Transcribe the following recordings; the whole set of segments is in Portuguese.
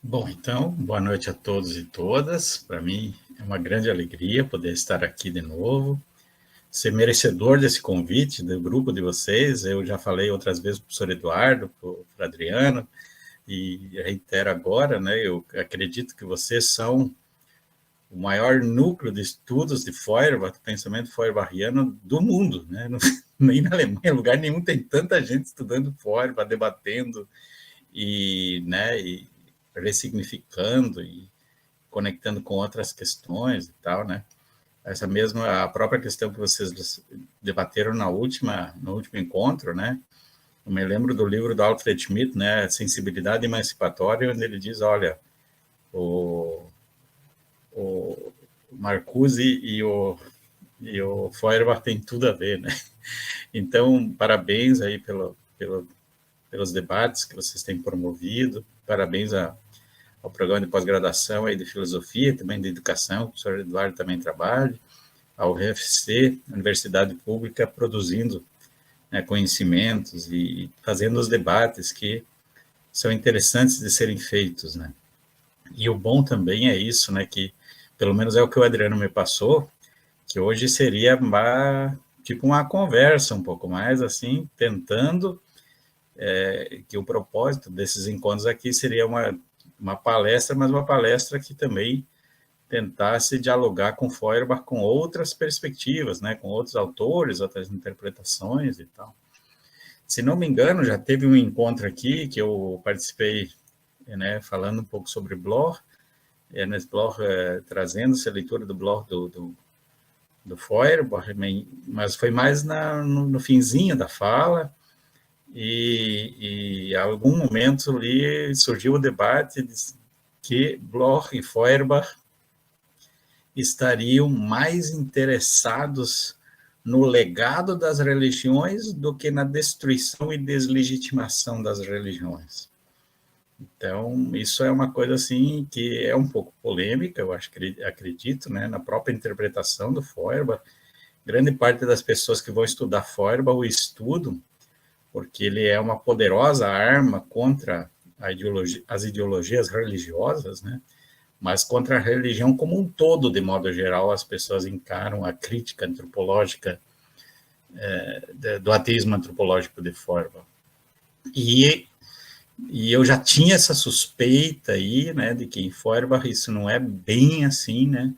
Bom, então, boa noite a todos e todas. Para mim é uma grande alegria poder estar aqui de novo, ser merecedor desse convite do grupo de vocês. Eu já falei outras vezes para o professor Eduardo, para o Adriano, e reitero agora, né? Eu acredito que vocês são o maior núcleo de estudos de Feuerbach, do pensamento feuerbachiano do mundo, né? Nem na Alemanha, em lugar nenhum tem tanta gente estudando Feuerbach, debatendo e ressignificando e conectando com outras questões e tal, né? Essa mesma, a própria questão que vocês debateram no último encontro, né? Eu me lembro do livro do Alfred Schmidt, né? Sensibilidade Emancipatória, onde ele diz, olha, o, o Marcuse e o Feuerbach tem tudo a ver, né? Então, parabéns aí pelos debates que vocês têm promovido, parabéns ao programa de pós-graduação aí de filosofia, também de educação, que o professor Eduardo também trabalha, ao RFC, Universidade Pública, produzindo, né, conhecimentos e fazendo os debates que são interessantes de serem feitos, né? E o bom também é isso, né, que pelo menos é o que o Adriano me passou, que hoje seria tipo uma conversa um pouco mais assim, tentando que o propósito desses encontros aqui seria uma palestra, mas uma palestra que também tentasse dialogar com Feuerbach com outras perspectivas, né, com outros autores, outras interpretações e tal. Se não me engano, já teve um encontro aqui que eu participei, né, falando um pouco sobre Bloch, Ernest Bloch, trazendo essa leitura do Bloch do Feuerbach, mas foi mais no finzinho da fala, e a algum momento ali surgiu o debate de que Bloch e Feuerbach estariam mais interessados no legado das religiões do que na destruição e deslegitimação das religiões. Então, isso é uma coisa assim que é um pouco polêmica, eu acredito, né, na própria interpretação do Feuerbach. Grande parte das pessoas que vão estudar Feuerbach o estudam porque ele é uma poderosa arma contra as ideologias religiosas, né? Mas contra a religião como um todo, de modo geral, as pessoas encaram a crítica antropológica do ateísmo antropológico de Feuerbach. E, e eu já tinha essa suspeita aí, né, de que em Feuerbach isso não é bem assim, né?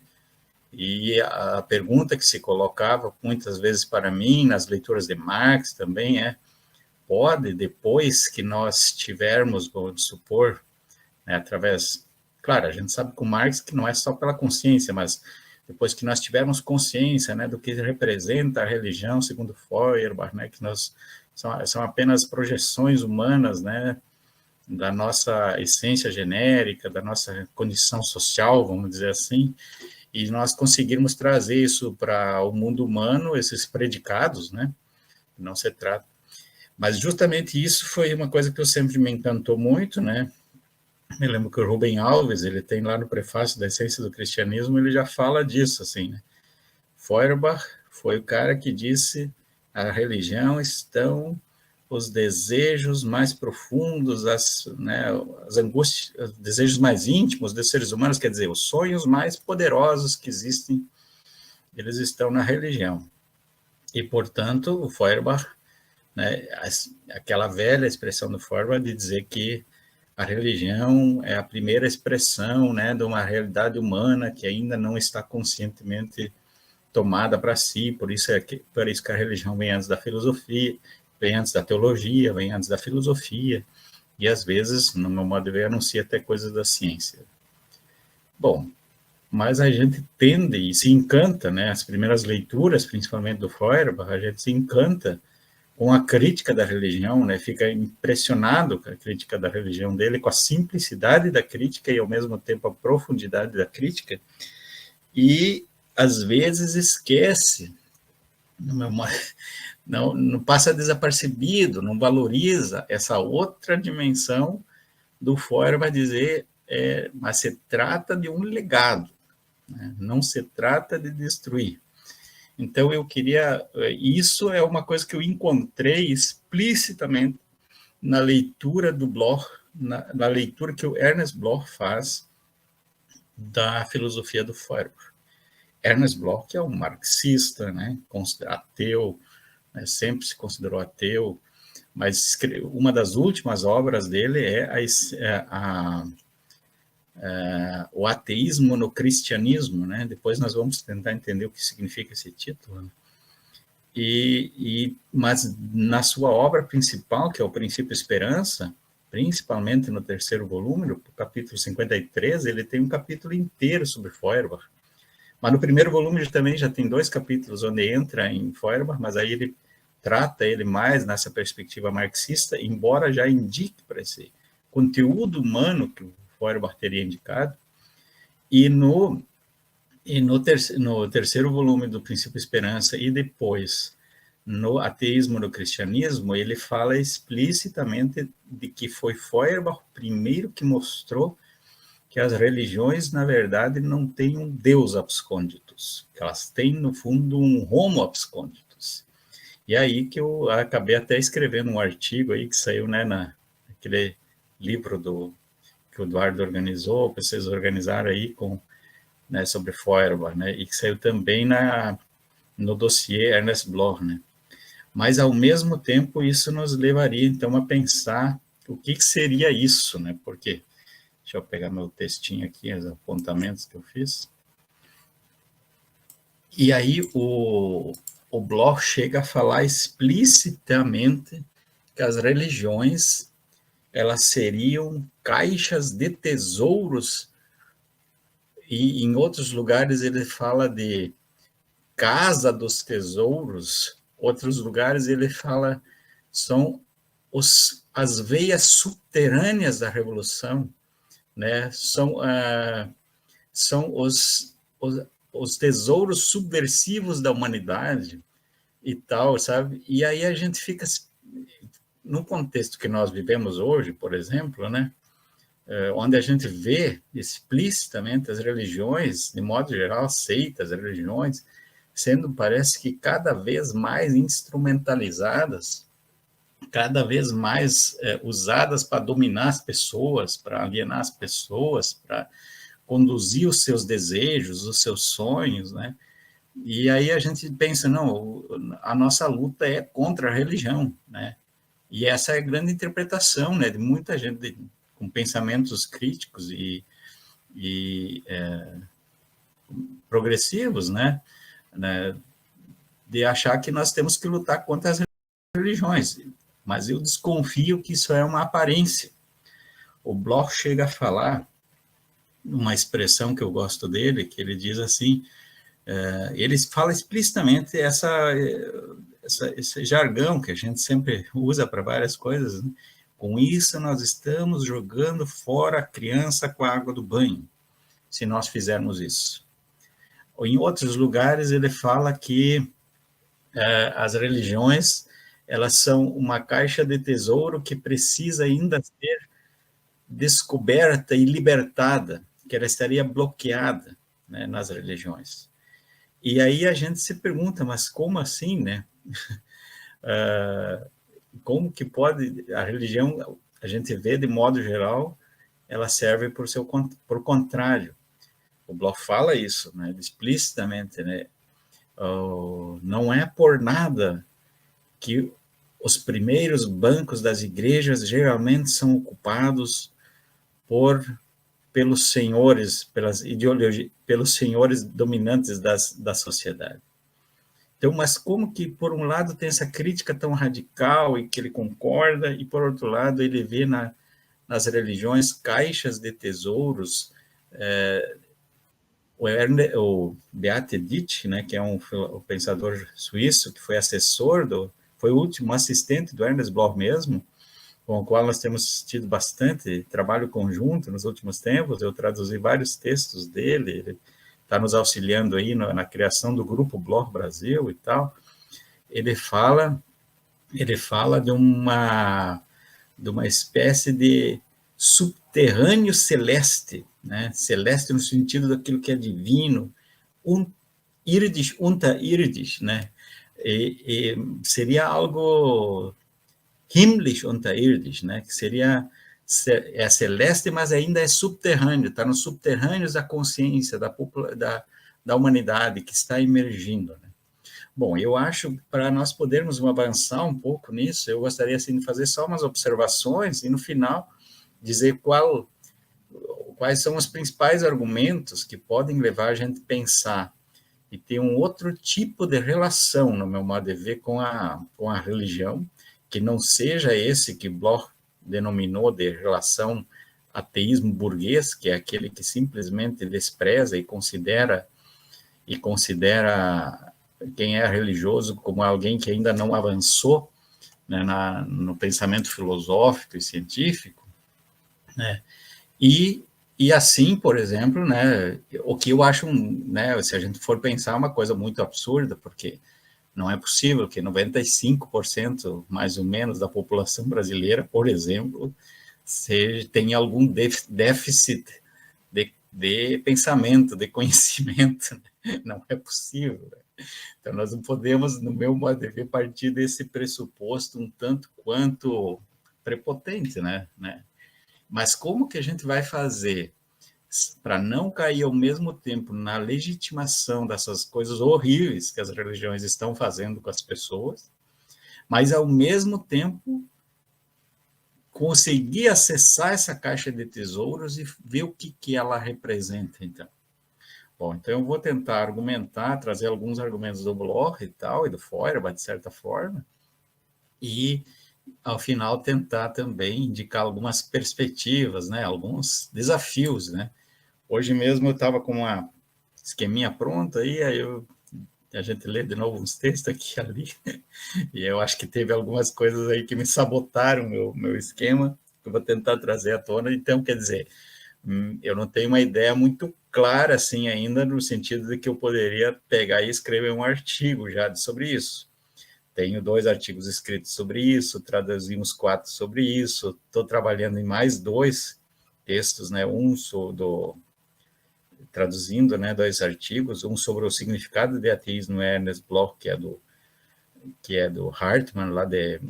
E a pergunta que se colocava muitas vezes para mim, nas leituras de Marx também, pode, depois que nós tivermos, vamos supor, né, através... Claro, a gente sabe com Marx que não é só pela consciência, mas depois que nós tivermos consciência, né, do que representa a religião, segundo Feuerbach, né, que são apenas projeções humanas, né, da nossa essência genérica, da nossa condição social, vamos dizer assim, e nós conseguirmos trazer isso para o mundo humano, esses predicados, né, não se trata. Mas justamente isso foi uma coisa que eu sempre me encantou muito, né? Me lembro que o Rubem Alves, ele tem lá no prefácio da Essência do Cristianismo, ele já fala disso, assim, né? Feuerbach foi o cara que disse a religião estão os desejos mais profundos, né, as angústias, os desejos mais íntimos dos seres humanos, quer dizer, os sonhos mais poderosos que existem, eles estão na religião. E, portanto, o Feuerbach, né, aquela velha expressão do Feuerbach de dizer que a religião é a primeira expressão, né, de uma realidade humana que ainda não está conscientemente tomada para si, por isso que a religião vem antes da filosofia, vem antes da teologia, vem antes da filosofia, e às vezes, no meu modo de ver, anuncia até coisas da ciência. Bom, mas a gente tende e se encanta, né, as primeiras leituras, principalmente do Feuerbach, a gente se encanta com a crítica da religião, né, fica impressionado com a crítica da religião dele, com a simplicidade da crítica e, ao mesmo tempo, a profundidade da crítica, e, às vezes, esquece, não passa desapercebido, não valoriza essa outra dimensão do Feuerbach dizer, mas se trata de um legado, né, não se trata de destruir. Então, eu queria... Isso é uma coisa que eu encontrei explicitamente na leitura do Bloch na leitura que o Ernest Bloch faz da filosofia do Feuerbach. Ernest Bloch é um marxista, né, ateu, né, sempre se considerou ateu, mas uma das últimas obras dele é o ateísmo no cristianismo, né? Depois nós vamos tentar entender o que significa esse título. Né? Mas na sua obra principal, que é o Princípio Esperança, principalmente no terceiro volume, no capítulo 53, ele tem um capítulo inteiro sobre Feuerbach. Mas no primeiro volume também já tem 2 capítulos onde entra em Feuerbach, mas aí ele trata ele mais nessa perspectiva marxista, embora já indique para esse conteúdo humano que o Feuerbach teria indicado. E no terceiro volume do Princípio Esperança e depois no Ateísmo no Cristianismo, ele fala explicitamente de que foi Feuerbach o primeiro que mostrou que as religiões, na verdade, não têm um Deus abscônditos, que elas têm, no fundo, um homo abscônditos. E aí que eu acabei até escrevendo um artigo aí que saiu, né, naquele livro que o Eduardo organizou, vocês organizaram aí né, sobre Feuerbach, né, e que saiu também no dossiê Ernest Bloch, né. Mas, ao mesmo tempo, isso nos levaria, então, a pensar o que seria isso, né, porque, deixa eu pegar meu textinho aqui, os apontamentos que eu fiz. E aí o Bloch chega a falar explicitamente que as religiões, elas seriam caixas de tesouros, e em outros lugares ele fala de casa dos tesouros, outros lugares ele fala são as veias subterrâneas da revolução, né? São os tesouros subversivos da humanidade e tal, sabe? E aí a gente fica, no contexto que nós vivemos hoje, por exemplo, né? Onde a gente vê explicitamente as religiões, de modo geral, seitas, religiões, sendo, parece que cada vez mais instrumentalizadas, cada vez mais usadas para dominar as pessoas, para alienar as pessoas, para conduzir os seus desejos, os seus sonhos, né? E aí a gente pensa, não, a nossa luta é contra a religião, né? E essa é a grande interpretação, né, de muita gente com pensamentos críticos e progressivos, né, de achar que nós temos que lutar contra as religiões. Mas eu desconfio que isso é uma aparência. O Bloch chega a falar uma expressão que eu gosto dele, que ele diz assim, ele fala explicitamente esse jargão que a gente sempre usa para várias coisas, né? Com isso nós estamos jogando fora a criança com a água do banho, se nós fizermos isso. Ou em outros lugares ele fala que as religiões, elas são uma caixa de tesouro que precisa ainda ser descoberta e libertada, que ela estaria bloqueada, né, nas religiões. E aí a gente se pergunta, mas como assim, né? Como que pode a religião, a gente vê de modo geral, ela serve por contrário. O Bloch fala isso, né, explicitamente, né? Não é por nada que os primeiros bancos das igrejas geralmente são ocupados pelos senhores, pelas ideologias, pelos senhores dominantes da sociedade. Então, mas como que, por um lado, tem essa crítica tão radical e que ele concorda, e, por outro lado, ele vê nas religiões caixas de tesouros. O Beate Dietz, né, que é um pensador suíço, que foi foi o último assistente do Ernest Bloch mesmo, com o qual nós temos tido bastante trabalho conjunto nos últimos tempos. Eu traduzi vários textos dele, ele está nos auxiliando aí na criação do Grupo Bloch Brasil e tal. Ele fala de uma espécie de subterrâneo celeste, né? Celeste no sentido daquilo que é divino, irdisch, unterirdisch, né? Seria algo himmlisch unterirdisch, né? Que é celeste, mas ainda é subterrâneo, está nos subterrâneos da consciência da humanidade que está emergindo, né? Bom, eu acho, para nós podermos avançar um pouco nisso, eu gostaria assim, de fazer só umas observações e, no final, dizer quais são os principais argumentos que podem levar a gente a pensar e ter um outro tipo de relação, no meu modo de ver, com a religião, que não seja esse que Bloch denominou de relação ateísmo burguês, que é aquele que simplesmente despreza e considera quem é religioso como alguém que ainda não avançou, né, no pensamento filosófico e científico, né? E assim, por exemplo, né, o que eu acho, né, se a gente for pensar, uma coisa muito absurda, porque não é possível que 95%, mais ou menos, da população brasileira, por exemplo, tenha algum déficit de pensamento, de conhecimento. Não é possível. Então, nós não podemos, no meu modo de ver, partir desse pressuposto um tanto quanto prepotente, né? Mas como que a gente vai fazer para não cair ao mesmo tempo na legitimação dessas coisas horríveis que as religiões estão fazendo com as pessoas, mas ao mesmo tempo conseguir acessar essa caixa de tesouros e ver o que ela representa, então? Bom, então eu vou tentar argumentar, trazer alguns argumentos do Bloch e tal, e do Feuerbach, de certa forma, e, ao final, tentar também indicar algumas perspectivas, né, alguns desafios, né? Hoje mesmo eu estava com uma esqueminha pronta, aí a gente lê de novo uns textos aqui e ali, e eu acho que teve algumas coisas aí que me sabotaram meu esquema, que eu vou tentar trazer à tona. Então, quer dizer, eu não tenho uma ideia muito clara assim ainda, no sentido de que eu poderia pegar e escrever um artigo já sobre isso. Tenho 2 artigos escritos sobre isso, traduzimos 4 sobre isso, estou trabalhando em mais 2 textos, né? Traduzindo, né, 2 artigos, um sobre o significado de ateísmo, Ernest Bloch, que é do Hartmann, lá de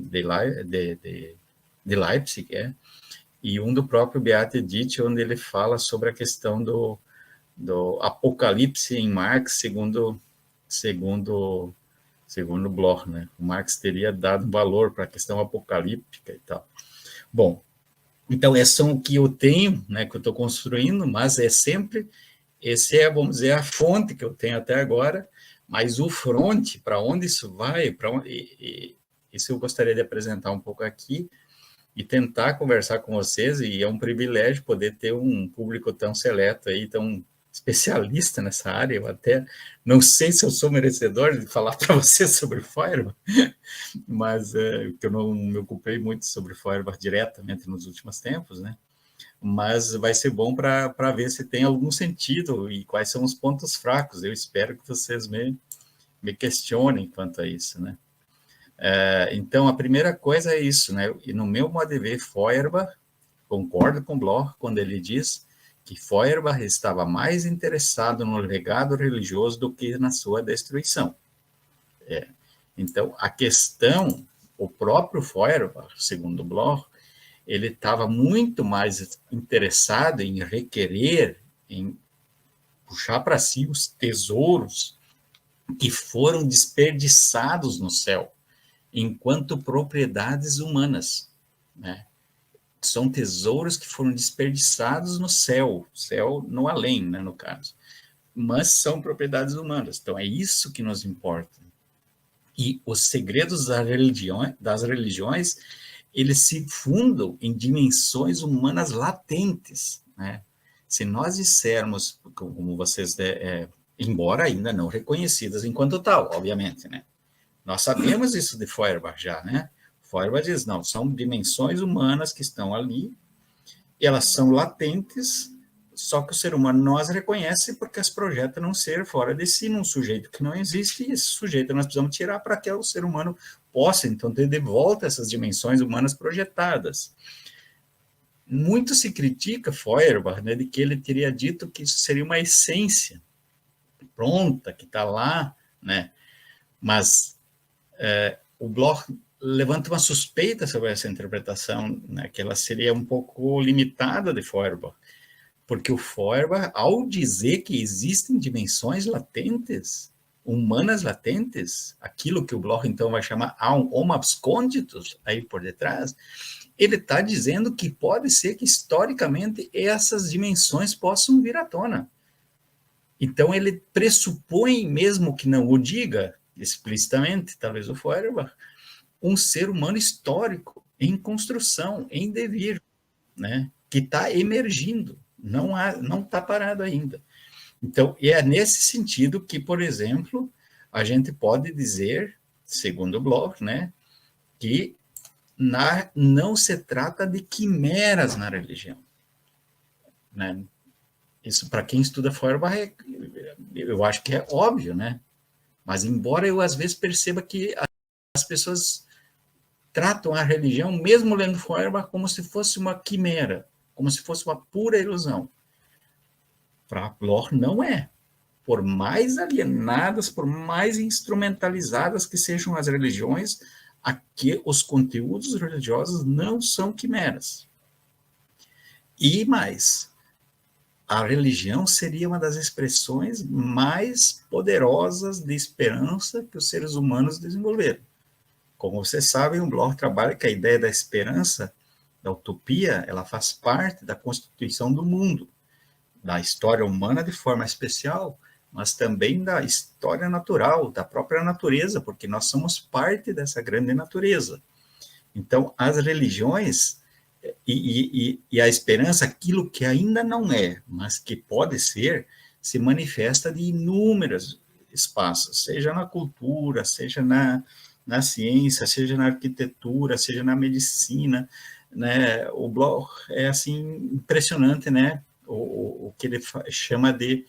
Leipzig, e um do próprio Beat Edith, onde ele fala sobre a questão do apocalipse em Marx, segundo Bloch, né? O Marx teria dado valor para a questão apocalíptica e tal. Bom, então, esses são o que eu tenho, né, que eu estou construindo, mas esse é, vamos dizer, a fonte que eu tenho até agora, mas o fronte, para onde isso vai, isso eu gostaria de apresentar um pouco aqui e tentar conversar com vocês, e é um privilégio poder ter um público tão seleto aí, tão especialista nessa área. Eu até não sei se eu sou merecedor de falar para você sobre Feuerbach, mas que eu não me ocupei muito sobre Feuerbach diretamente nos últimos tempos, né? Mas vai ser bom para ver se tem algum sentido e quais são os pontos fracos. Eu espero que vocês me questionem quanto a isso, né? Então, a primeira coisa é isso, né? E no meu modo de ver, Feuerbach, concordo com Bloch quando ele diz que Feuerbach estava mais interessado no legado religioso do que na sua destruição. Então, a questão, o próprio Feuerbach, segundo Bloch, ele estava muito mais interessado em requerer, em puxar para si os tesouros que foram desperdiçados no céu, enquanto propriedades humanas, né? São tesouros que foram desperdiçados no céu no além, né, no caso, mas são propriedades humanas. Então, é isso que nos importa. E os segredos das religiões, eles se fundam em dimensões humanas latentes, né? Se nós dissermos, como vocês, embora ainda não reconhecidas enquanto tal, obviamente, né? Nós sabemos isso de Feuerbach já, né? Feuerbach diz, não, são dimensões humanas que estão ali, elas são latentes, só que o ser humano não as reconhece porque as projeta num ser fora de si, num sujeito que não existe, e esse sujeito nós precisamos tirar para que o ser humano possa, então, ter de volta essas dimensões humanas projetadas. Muito se critica Feuerbach, né, de que ele teria dito que isso seria uma essência pronta, que está lá, né? Mas o Bloch levanta uma suspeita sobre essa interpretação, né, que ela seria um pouco limitada de Feuerbach, porque o Feuerbach, ao dizer que existem dimensões latentes, humanas latentes, aquilo que o Bloch então vai chamar homo absconditus, aí por detrás, ele está dizendo que pode ser que historicamente essas dimensões possam vir à tona. Então ele pressupõe, mesmo que não o diga explicitamente, talvez o Feuerbach, um ser humano histórico, em construção, em devir, né, que está emergindo, não está parado ainda. Então, é nesse sentido que, por exemplo, a gente pode dizer, segundo o Bloch, né, que não se trata de quimeras na religião. Né? Isso, para quem estuda Feuerbach, eu acho que é óbvio, né? Mas, embora eu, às vezes, perceba que as pessoas tratam a religião, mesmo lendo Feuerbach, como se fosse uma quimera, como se fosse uma pura ilusão. Para Bloch, não é. Por mais alienadas, por mais instrumentalizadas que sejam as religiões, aqui os conteúdos religiosos não são quimeras. E mais, a religião seria uma das expressões mais poderosas de esperança que os seres humanos desenvolveram. Como vocês sabem, o Bloch trabalha que a ideia da esperança, da utopia, ela faz parte da constituição do mundo, da história humana de forma especial, mas também da história natural, da própria natureza, porque nós somos parte dessa grande natureza. Então, as religiões e a esperança, aquilo que ainda não é, mas que pode ser, se manifesta de inúmeros espaços, seja na cultura, seja na ciência, seja na arquitetura, seja na medicina, né? O Bloch é assim impressionante, né? O que ele chama de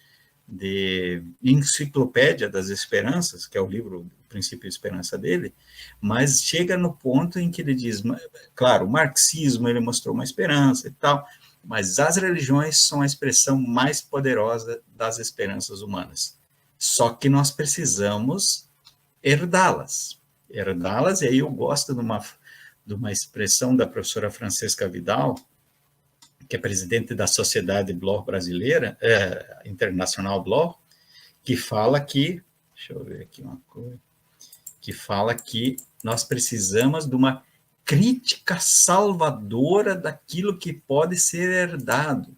Enciclopédia das Esperanças, que é o livro O Princípio de Esperança dele, mas chega no ponto em que ele diz, claro, o marxismo ele mostrou uma esperança e tal, mas as religiões são a expressão mais poderosa das esperanças humanas. Só que nós precisamos herdá-las, e aí eu gosto de uma expressão da professora Francesca Vidal, que é presidente da Sociedade Bloch Brasileira, Internacional Bloch, que fala que, deixa eu ver aqui uma coisa, que fala que nós precisamos de uma crítica salvadora daquilo que pode ser herdado,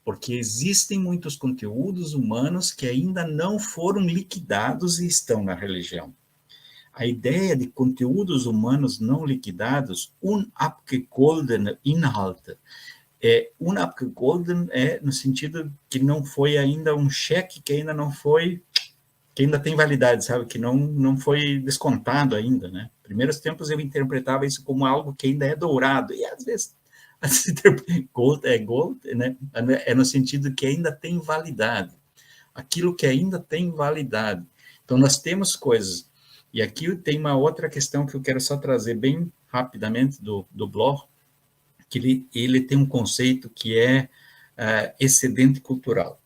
porque existem muitos conteúdos humanos que ainda não foram liquidados e estão na religião. A ideia de conteúdos humanos não liquidados, unabgegoldene Inhalte, unabgegolten no sentido que não foi ainda um cheque que ainda não foi, que ainda tem validade, sabe, que não foi descontado ainda, né? Primeiros tempos eu interpretava isso como algo que ainda é dourado, e às vezes gold, né? É no sentido que ainda tem validade, aquilo que ainda tem validade. Então nós temos coisas, e aqui tem uma outra questão que eu quero só trazer bem rapidamente do Bloch, que ele tem um conceito que é excedente cultural.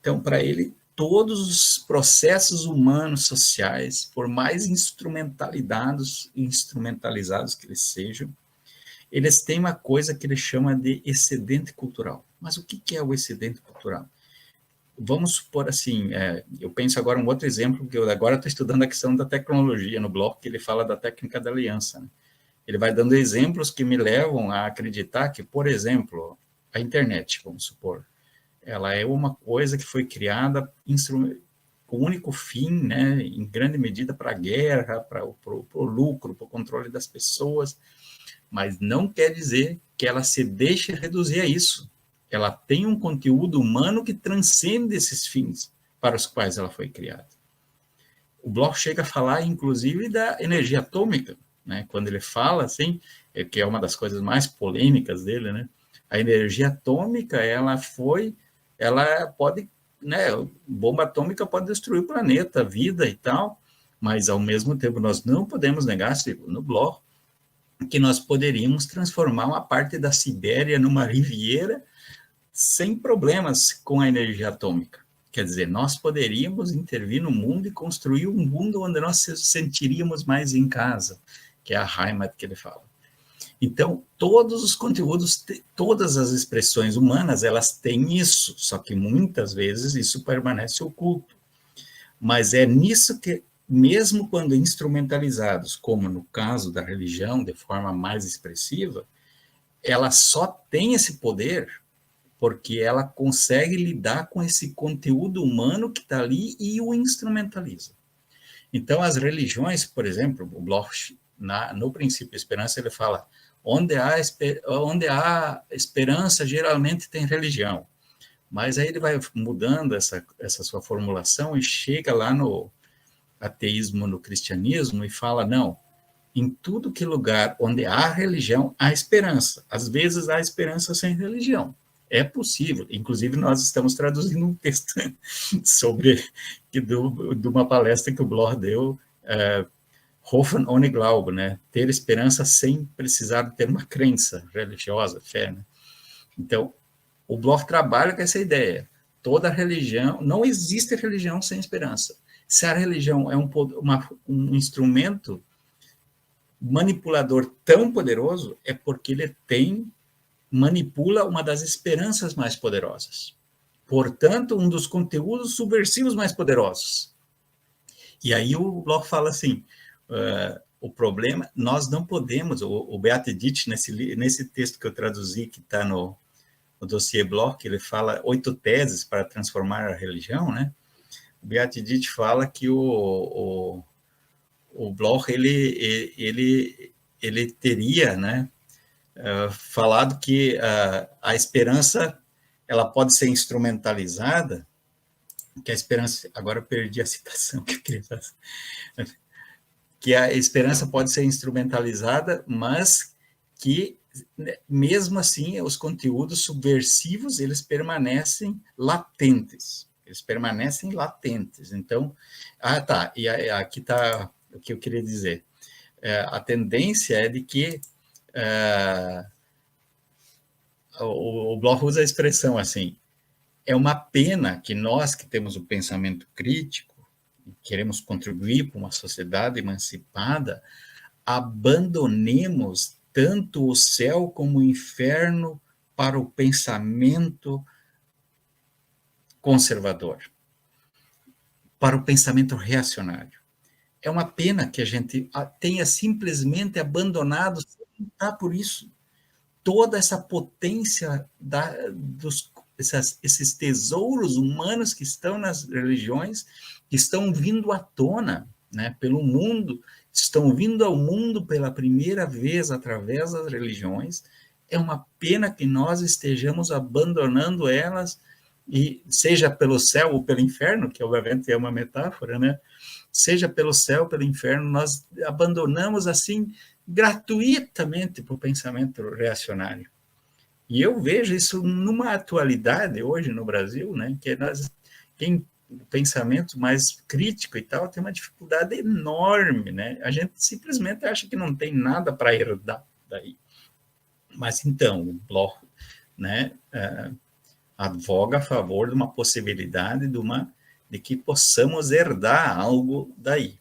Então, para ele, todos os processos humanos sociais, por mais instrumentalizados que eles sejam, eles têm uma coisa que ele chama de excedente cultural. Mas o que é o excedente cultural? Vamos supor assim, eu penso agora um outro exemplo, que eu agora estou estudando a questão da tecnologia no Bloch, que ele fala da técnica da aliança, né? Ele vai dando exemplos que me levam a acreditar que, por exemplo, a internet, vamos supor, ela é uma coisa que foi criada com o único fim, né, em grande medida para a guerra, para o lucro, para o controle das pessoas, mas não quer dizer que ela se deixe reduzir a isso. Ela tem um conteúdo humano que transcende esses fins para os quais ela foi criada. O Bloch chega a falar, inclusive, da energia atômica, né? Quando ele fala, assim, que é uma das coisas mais polêmicas dele, né? A energia atômica, ela pode, né? Bomba atômica pode destruir o planeta, a vida e tal, mas, ao mesmo tempo, nós não podemos negar, segundo Bloch, que nós poderíamos transformar uma parte da Sibéria numa riviera sem problemas com a energia atômica. Quer dizer, nós poderíamos intervir no mundo e construir um mundo onde nós sentiríamos mais em casa, que é a Heimat que ele fala. Então, todos os conteúdos, todas as expressões humanas, elas têm isso, só que muitas vezes isso permanece oculto. Mas é nisso que, mesmo quando instrumentalizados, como no caso da religião, de forma mais expressiva, ela só tem esse poder porque ela consegue lidar com esse conteúdo humano que está ali e o instrumentaliza. Então, as religiões, por exemplo, o Bloch, no Princípio da Esperança, ele fala, onde há esperança, geralmente tem religião. Mas aí ele vai mudando essa sua formulação e chega lá no ateísmo, no cristianismo, e fala, não, em tudo que lugar onde há religião, há esperança. Às vezes há esperança sem religião. É possível. Inclusive, nós estamos traduzindo um texto sobre de uma palestra que o Bloch deu, Hoffen ohne Glaube, né? Ter esperança sem precisar ter uma crença religiosa, fé, né? Então, o Bloch trabalha com essa ideia. Toda religião, não existe religião sem esperança. Se a religião é um instrumento manipulador tão poderoso, é porque ele manipula uma das esperanças mais poderosas. Portanto, um dos conteúdos subversivos mais poderosos. E aí o Bloch fala assim, o problema, nós não podemos, o Beat Dietrich, nesse texto que eu traduzi, que está no dossiê Bloch, ele fala 8 teses para transformar a religião, né? O Beat Dietrich fala que o Bloch, ele teria, né, falado que a esperança, ela pode ser instrumentalizada, que a esperança, agora eu perdi a citação que eu queria fazer, que a esperança pode ser instrumentalizada, mas que, mesmo assim, os conteúdos subversivos, eles permanecem latentes. Então, tá, e aqui está o que eu queria dizer. A tendência é de que o Bloch usa a expressão assim, é uma pena que nós que temos o pensamento crítico, queremos contribuir para uma sociedade emancipada, abandonemos tanto o céu como o inferno para o pensamento conservador, para o pensamento reacionário. É uma pena que a gente tenha simplesmente abandonado, sem lutar por isso, toda essa potência esses tesouros humanos que estão nas religiões, que estão vindo à tona, né, pelo mundo, estão vindo ao mundo pela primeira vez através das religiões. É uma pena que nós estejamos abandonando elas, e seja pelo céu ou pelo inferno, que obviamente é uma metáfora, né? Seja pelo céu ou pelo inferno, nós abandonamos assim gratuitamente para o pensamento reacionário. E eu vejo isso numa atualidade hoje no Brasil, né, que quem o pensamento mais crítico e tal tem uma dificuldade enorme, né? A gente simplesmente acha que não tem nada para herdar daí. Mas então, o Bloch, né, advoga a favor de uma possibilidade de que possamos herdar algo daí.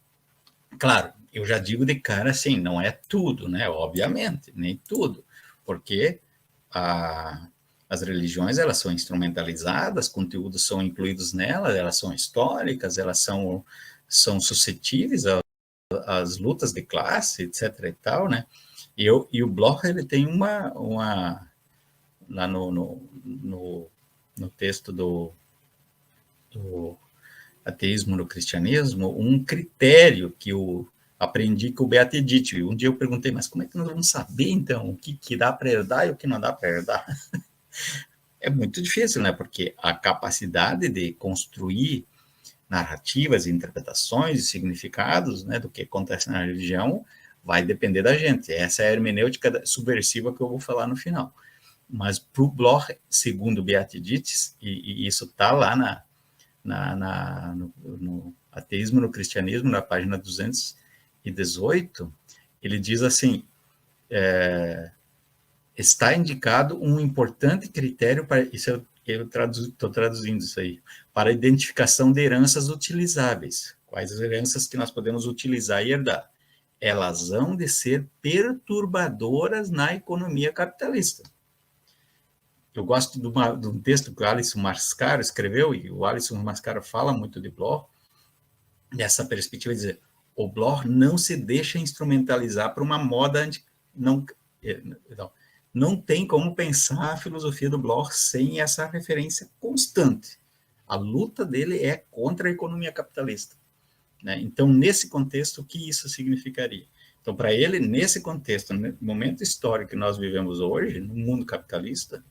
Claro, eu já digo de cara assim, não é tudo, né? Obviamente, nem tudo, porque as religiões, elas são instrumentalizadas, conteúdos são incluídos nelas, elas são históricas, elas são suscetíveis às lutas de classe, etc. e tal, né? E o Bloch, ele tem lá no texto do ateísmo no cristianismo, um critério que eu aprendi com o Beat Dietrich. Um dia eu perguntei, mas como é que nós vamos saber, então, o que dá para herdar e o que não dá para herdar? É muito difícil, né? Porque a capacidade de construir narrativas, interpretações e significados, né, do que acontece na religião vai depender da gente. Essa é a hermenêutica subversiva que eu vou falar no final. Mas para o Bloch, segundo o Beat Dietrich, e isso está lá no Ateísmo no Cristianismo, na página 218, ele diz assim, está indicado um importante critério para, isso eu estou traduzindo isso aí, para a identificação de heranças utilizáveis, quais as heranças que nós podemos utilizar e herdar. elas hão de ser perturbadoras na economia capitalista. Eu gosto de um texto que o Alisson Mascaro escreveu, e o Alisson Mascaro fala muito de Bloch, nessa perspectiva de dizer, o Bloch não se deixa instrumentalizar para uma moda, não tem como pensar a filosofia do Bloch sem essa referência constante. A luta dele é contra a economia capitalista. Né? Então, nesse contexto, o que isso significaria? Então, para ele, nesse contexto, no momento histórico que nós vivemos hoje, no mundo capitalista,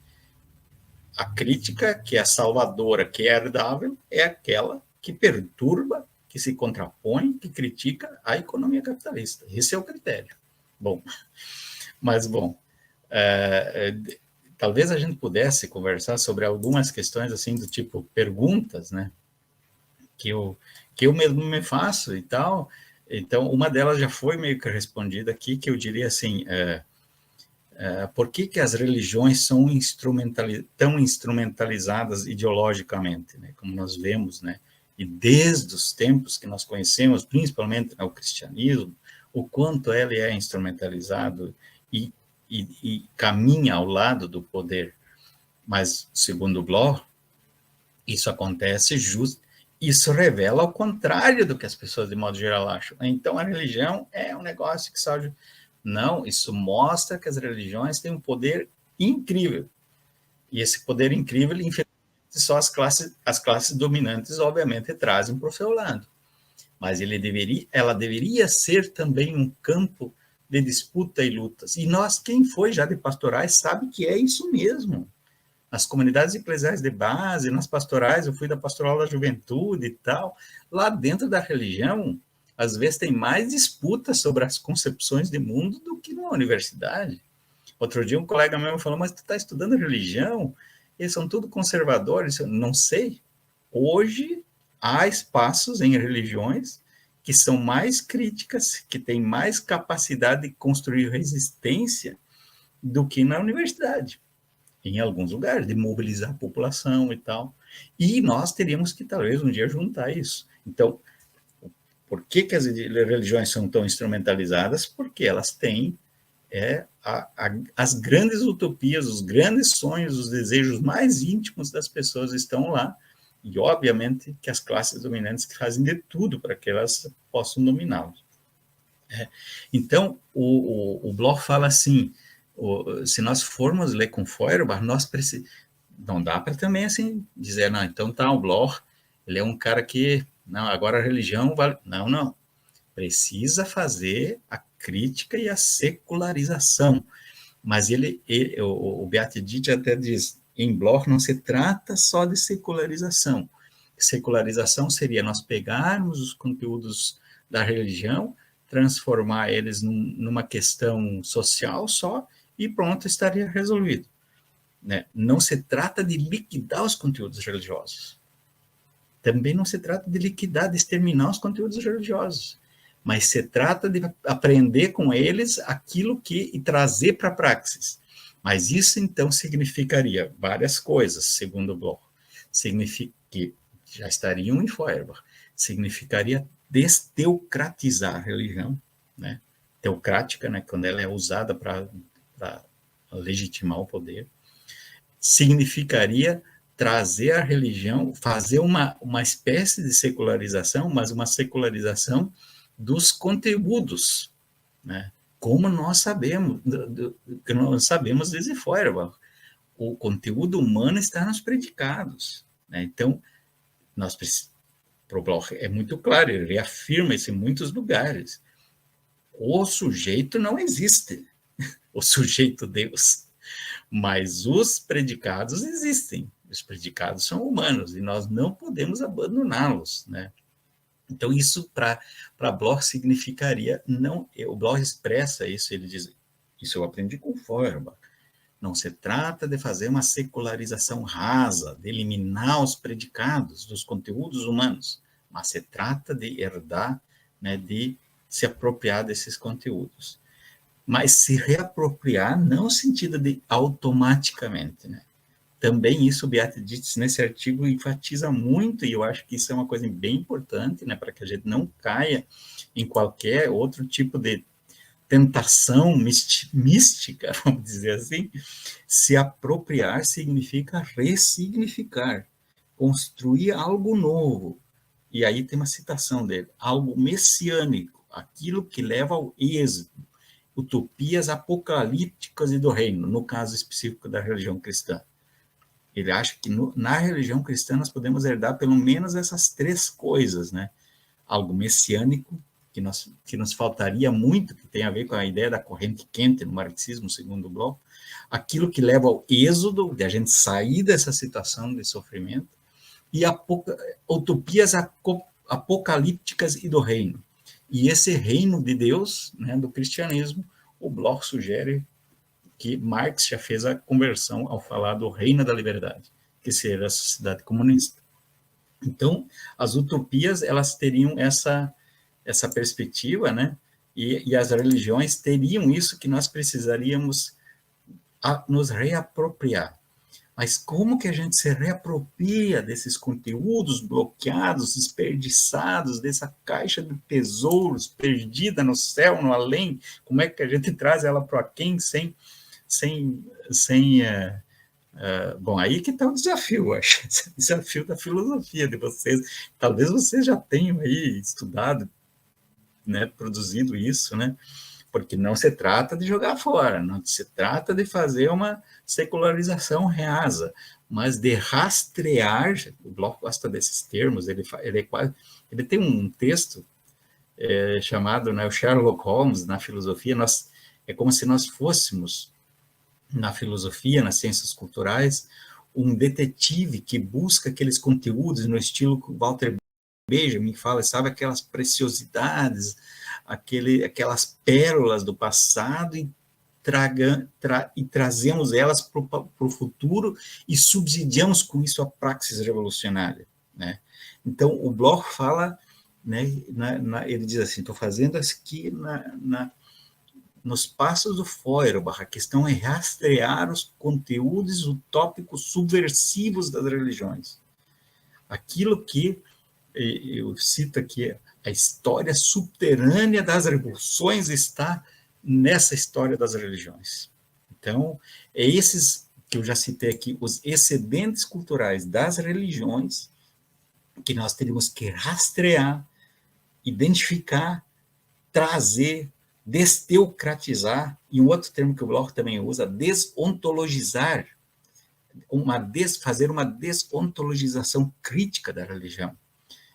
a crítica que é salvadora, que é herdável, é aquela que perturba, que se contrapõe, que critica a economia capitalista. Esse é o critério. Bom, mas, talvez a gente pudesse conversar sobre algumas questões, assim, do tipo perguntas, né, que eu mesmo me faço e tal. Então, uma delas já foi meio que respondida aqui, que eu diria assim, por que as religiões são tão instrumentalizadas ideologicamente, né, como nós vemos, né, e desde os tempos que nós conhecemos, principalmente no cristianismo, o quanto ele é instrumentalizado e caminha ao lado do poder. Mas, segundo Bloch, isso acontece isso revela o contrário do que as pessoas, de modo geral, acham. Então, a religião é um negócio que só... Não, isso mostra que as religiões têm um poder incrível. E esse poder incrível, infelizmente, só as classes dominantes, obviamente, trazem para o seu lado. Mas ela deveria ser também um campo de disputa e lutas. E nós, quem foi já de pastorais, sabe que é isso mesmo. Nas comunidades eclesiais de base, nas pastorais, eu fui da pastoral da juventude e tal, lá dentro da religião, às vezes tem mais disputas sobre as concepções de mundo do que numa universidade. Outro dia um colega meu falou, mas tu está estudando religião? Eles são tudo conservadores. Eu não sei. Hoje há espaços em religiões que são mais críticas, que têm mais capacidade de construir resistência do que na universidade, em alguns lugares, de mobilizar a população e tal. E nós teríamos que, talvez, um dia juntar isso. Então, por que as religiões são tão instrumentalizadas? Porque elas têm as grandes utopias, os grandes sonhos, os desejos mais íntimos das pessoas estão lá, e obviamente que as classes dominantes que fazem de tudo para que elas possam dominá-los. Então, o Bloch fala assim, se nós formos ler com Feuerbach, não dá para também assim dizer, não, então tá, o Bloch, ele é um cara que, não, agora a religião vale... Não. Precisa fazer a crítica e a secularização. Mas o Beat Dietrich até diz, em Bloch não se trata só de secularização. Secularização seria nós pegarmos os conteúdos da religião, transformar eles numa questão social só, e pronto, estaria resolvido. Né? Não se trata de liquidar os conteúdos religiosos. Também não se trata de liquidar, de exterminar os conteúdos religiosos. Mas se trata de aprender com eles aquilo e trazer para a praxis. Mas isso, então, significaria várias coisas, segundo Bloch. Significa que já estariam em Feuerbach. Significaria desteocratizar a religião, né? Teocrática, né? Quando ela é usada para legitimar o poder. Significaria trazer a religião, fazer uma espécie de secularização, mas uma secularização dos conteúdos, né? Como nós sabemos desde Feuerbach, o conteúdo humano está nos predicados, né? Então, para o Bloch é muito claro, ele reafirma isso em muitos lugares. O sujeito não existe, o sujeito Deus, mas os predicados existem, os predicados são humanos e nós não podemos abandoná-los, né? Então, isso para Bloch significaria, o Bloch expressa isso, ele diz, isso eu aprendi com Feuerbach, não se trata de fazer uma secularização rasa, de eliminar os predicados dos conteúdos humanos, mas se trata de herdar, né, de se apropriar desses conteúdos. Mas se reapropriar não no sentido de automaticamente, né? também isso o Beat Dietz, nesse artigo, enfatiza muito, e eu acho que isso é uma coisa bem importante, né, para que a gente não caia em qualquer outro tipo de tentação mística, vamos dizer assim. Se apropriar significa ressignificar, construir algo novo. E aí tem uma citação dele, algo messiânico, aquilo que leva ao êxito, utopias apocalípticas e do reino, no caso específico da religião cristã. Ele acha que na religião cristã nós podemos herdar pelo menos essas três coisas, né? Algo messiânico, que nos faltaria muito, que tem a ver com a ideia da corrente quente no marxismo, segundo o Bloch, aquilo que leva ao êxodo, de a gente sair dessa situação de sofrimento, e utopias apocalípticas e do reino. E esse reino de Deus, né, do cristianismo, o Bloch sugere que Marx já fez a conversão ao falar do reino da liberdade, que seria a sociedade comunista. Então, as utopias, elas teriam essa perspectiva, né? E as religiões teriam isso que nós precisaríamos nos reapropriar. Mas como que a gente se reapropria desses conteúdos bloqueados, desperdiçados, dessa caixa de tesouros perdida no céu, no além? Como é que a gente traz ela para quem sem bom, aí que está o desafio, acho. Esse desafio da filosofia de vocês. Talvez vocês já tenham aí estudado, né, produzido isso, né? Porque não se trata de jogar fora, não se trata de fazer uma secularização rasa, mas de rastrear. O Bloch gosta desses termos. Ele tem um texto chamado, né, o Sherlock Holmes na filosofia. É como se nós fôssemos na filosofia, nas ciências culturais, um detetive que busca aqueles conteúdos no estilo que o Walter Benjamin fala, sabe, aquelas preciosidades, aquelas pérolas do passado e trazemos elas para o futuro e subsidiamos com isso a praxis revolucionária, né? Então, o Bloch fala, né, ele diz assim, estou fazendo aqui nos passos do Feuerbach, a questão é rastrear os conteúdos utópicos subversivos das religiões. Aquilo que, eu cito aqui, a história subterrânea das revoluções está nessa história das religiões. Então, é esses que eu já citei aqui, os excedentes culturais das religiões, que nós teríamos que rastrear, identificar, trazer, desteocratizar, e um outro termo que o Bloch também usa, desontologizar, fazer uma desontologização crítica da religião.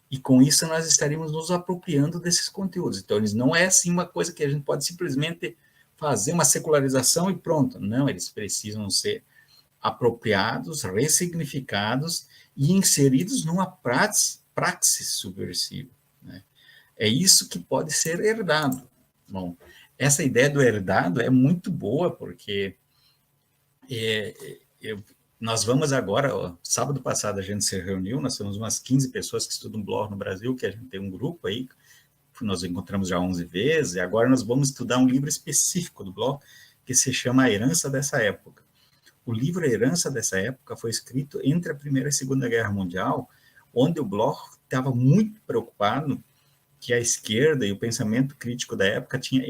E com isso nós estaríamos nos apropriando desses conteúdos. Então, eles não é assim uma coisa que a gente pode simplesmente fazer uma secularização e pronto. Não, eles precisam ser apropriados, ressignificados e inseridos numa praxis subversiva, né? É isso que pode ser herdado. Bom, essa ideia do herdado é muito boa, porque nós vamos agora, sábado passado a gente se reuniu, nós temos umas 15 pessoas que estudam Bloch no Brasil, que a gente tem um grupo aí, nós encontramos já 11 vezes, e agora nós vamos estudar um livro específico do Bloch, que se chama A Herança dessa Época. O livro A Herança dessa Época foi escrito entre a Primeira e a Segunda Guerra Mundial, onde o Bloch estava muito preocupado que a esquerda e o pensamento crítico da época tinha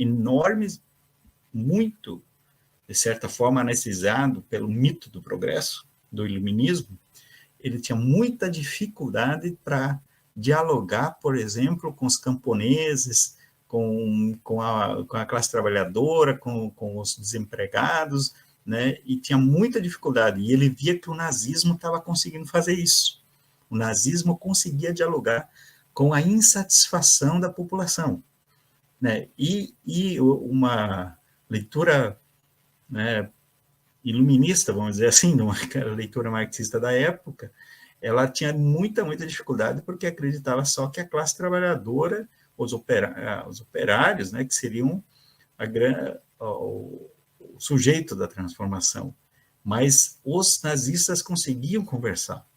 muito, de certa forma, anestesiado pelo mito do progresso, do iluminismo. Ele tinha muita dificuldade para dialogar, por exemplo, com os camponeses, com a classe trabalhadora, com os desempregados, né? E tinha muita dificuldade. E ele via que o nazismo estava conseguindo fazer isso. O nazismo conseguia dialogar com a insatisfação da população, né? E uma leitura, né, iluminista, vamos dizer assim, uma leitura marxista da época, ela tinha muita dificuldade porque acreditava só que a classe trabalhadora, os operários, né, que seriam o sujeito da transformação. Mas os nazistas conseguiam conversar.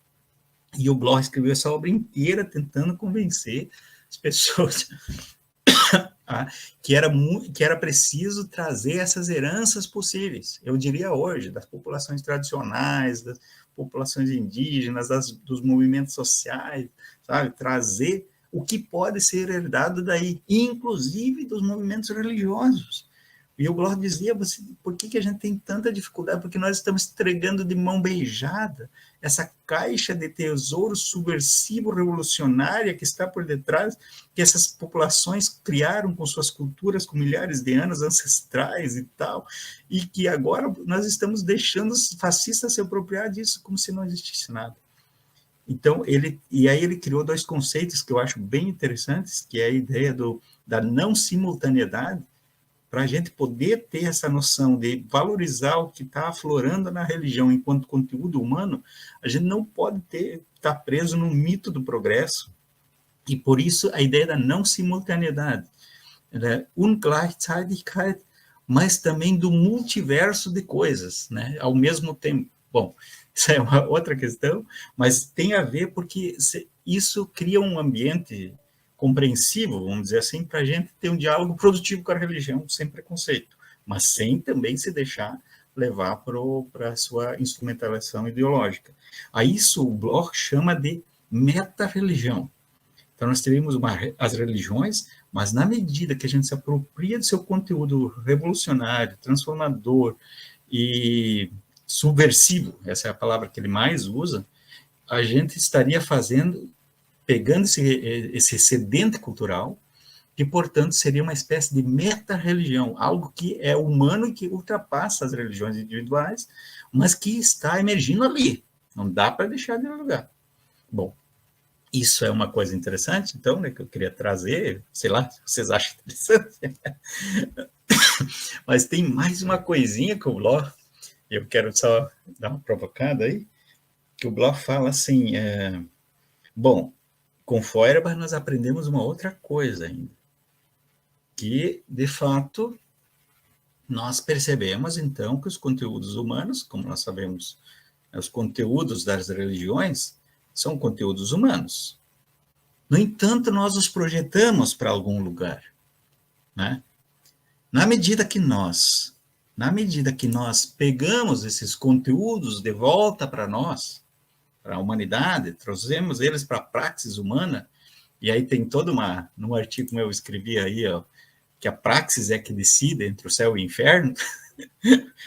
E o Bloch escreveu essa obra inteira tentando convencer as pessoas que era preciso trazer essas heranças possíveis, eu diria hoje, das populações tradicionais, populações indígenas, dos movimentos sociais, sabe? Trazer o que pode ser herdado daí, inclusive dos movimentos religiosos. E o Bloch dizia, por que a gente tem tanta dificuldade? Porque nós estamos entregando de mão beijada essa caixa de tesouro subversivo revolucionária que está por detrás, que essas populações criaram com suas culturas, com milhares de anos ancestrais e tal, e que agora nós estamos deixando os fascistas se apropriar disso como se não existisse nada. Então, aí ele criou dois conceitos que eu acho bem interessantes, que é a ideia da não simultaneidade, para a gente poder ter essa noção de valorizar o que está aflorando na religião enquanto conteúdo humano. A gente não pode estar preso no mito do progresso, e por isso a ideia da não simultaneidade, da Ungleichzeitigkeit, mas também do multiverso de coisas, né, ao mesmo tempo. Bom, isso é uma outra questão, mas tem a ver porque isso cria um ambiente compreensivo, vamos dizer assim, para a gente ter um diálogo produtivo com a religião, sem preconceito, mas sem também se deixar levar para a sua instrumentalização ideológica. A isso o Bloch chama de meta-religião. Então, nós teríamos as religiões, mas na medida que a gente se apropria do seu conteúdo revolucionário, transformador e subversivo, essa é a palavra que ele mais usa, a gente estaria pegando esse excedente cultural, que, portanto, seria uma espécie de meta-religião, algo que é humano e que ultrapassa as religiões individuais, mas que está emergindo ali. Não dá para deixar de lugar. Bom, isso é uma coisa interessante, então, né, que eu queria trazer, sei lá, se vocês acham interessante. Mas tem mais uma coisinha que o Bloch, eu quero só dar uma provocada aí, que o Bloch fala assim, bom, com Feuerbach nós aprendemos uma outra coisa ainda, que, de fato, nós percebemos, então, que os conteúdos humanos, como nós sabemos, os conteúdos das religiões, são conteúdos humanos. No entanto, nós os projetamos para algum lugar, né? Na medida que nós pegamos esses conteúdos de volta para nós, para a humanidade, trouxemos eles para a praxis humana, e aí tem num artigo que eu escrevi aí, ó, que a praxis é que decide entre o céu e o inferno,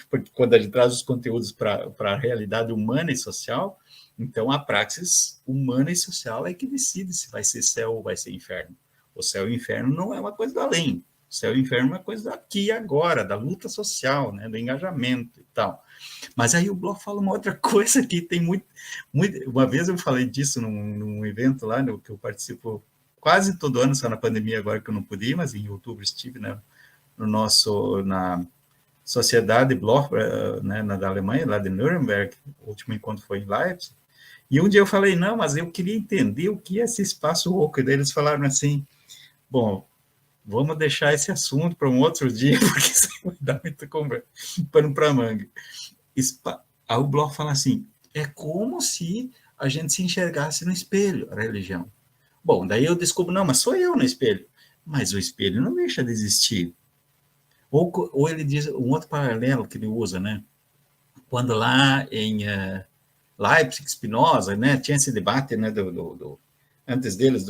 porque quando a gente traz os conteúdos para a realidade humana e social, então a praxis humana e social é que decide se vai ser céu ou vai ser inferno. O céu e o inferno não é uma coisa do além, o céu e o inferno é uma coisa daqui e agora, da luta social, né, do engajamento e tal. Mas aí o Bloch fala uma outra coisa que tem muito... Uma vez eu falei disso num evento lá, que eu participo quase todo ano, só na pandemia agora que eu não podia, mas em outubro estive, né, na Sociedade Bloch, né, da Alemanha, lá de Nuremberg, o último encontro foi em Leipzig, e um dia eu falei, não, mas eu queria entender o que é esse espaço oco, e daí eles falaram assim, bom, vamos deixar esse assunto para um outro dia, porque isso vai dar muita conversa, pano para manga. Aí o Bloch fala assim, é como se a gente se enxergasse no espelho, a religião. Bom, daí eu descubro, não, mas sou eu no espelho. Mas o espelho não deixa de existir. Ou ele diz, um outro paralelo que ele usa, né? Quando lá em Leipzig, Spinoza, né, tinha esse debate, né, antes deles,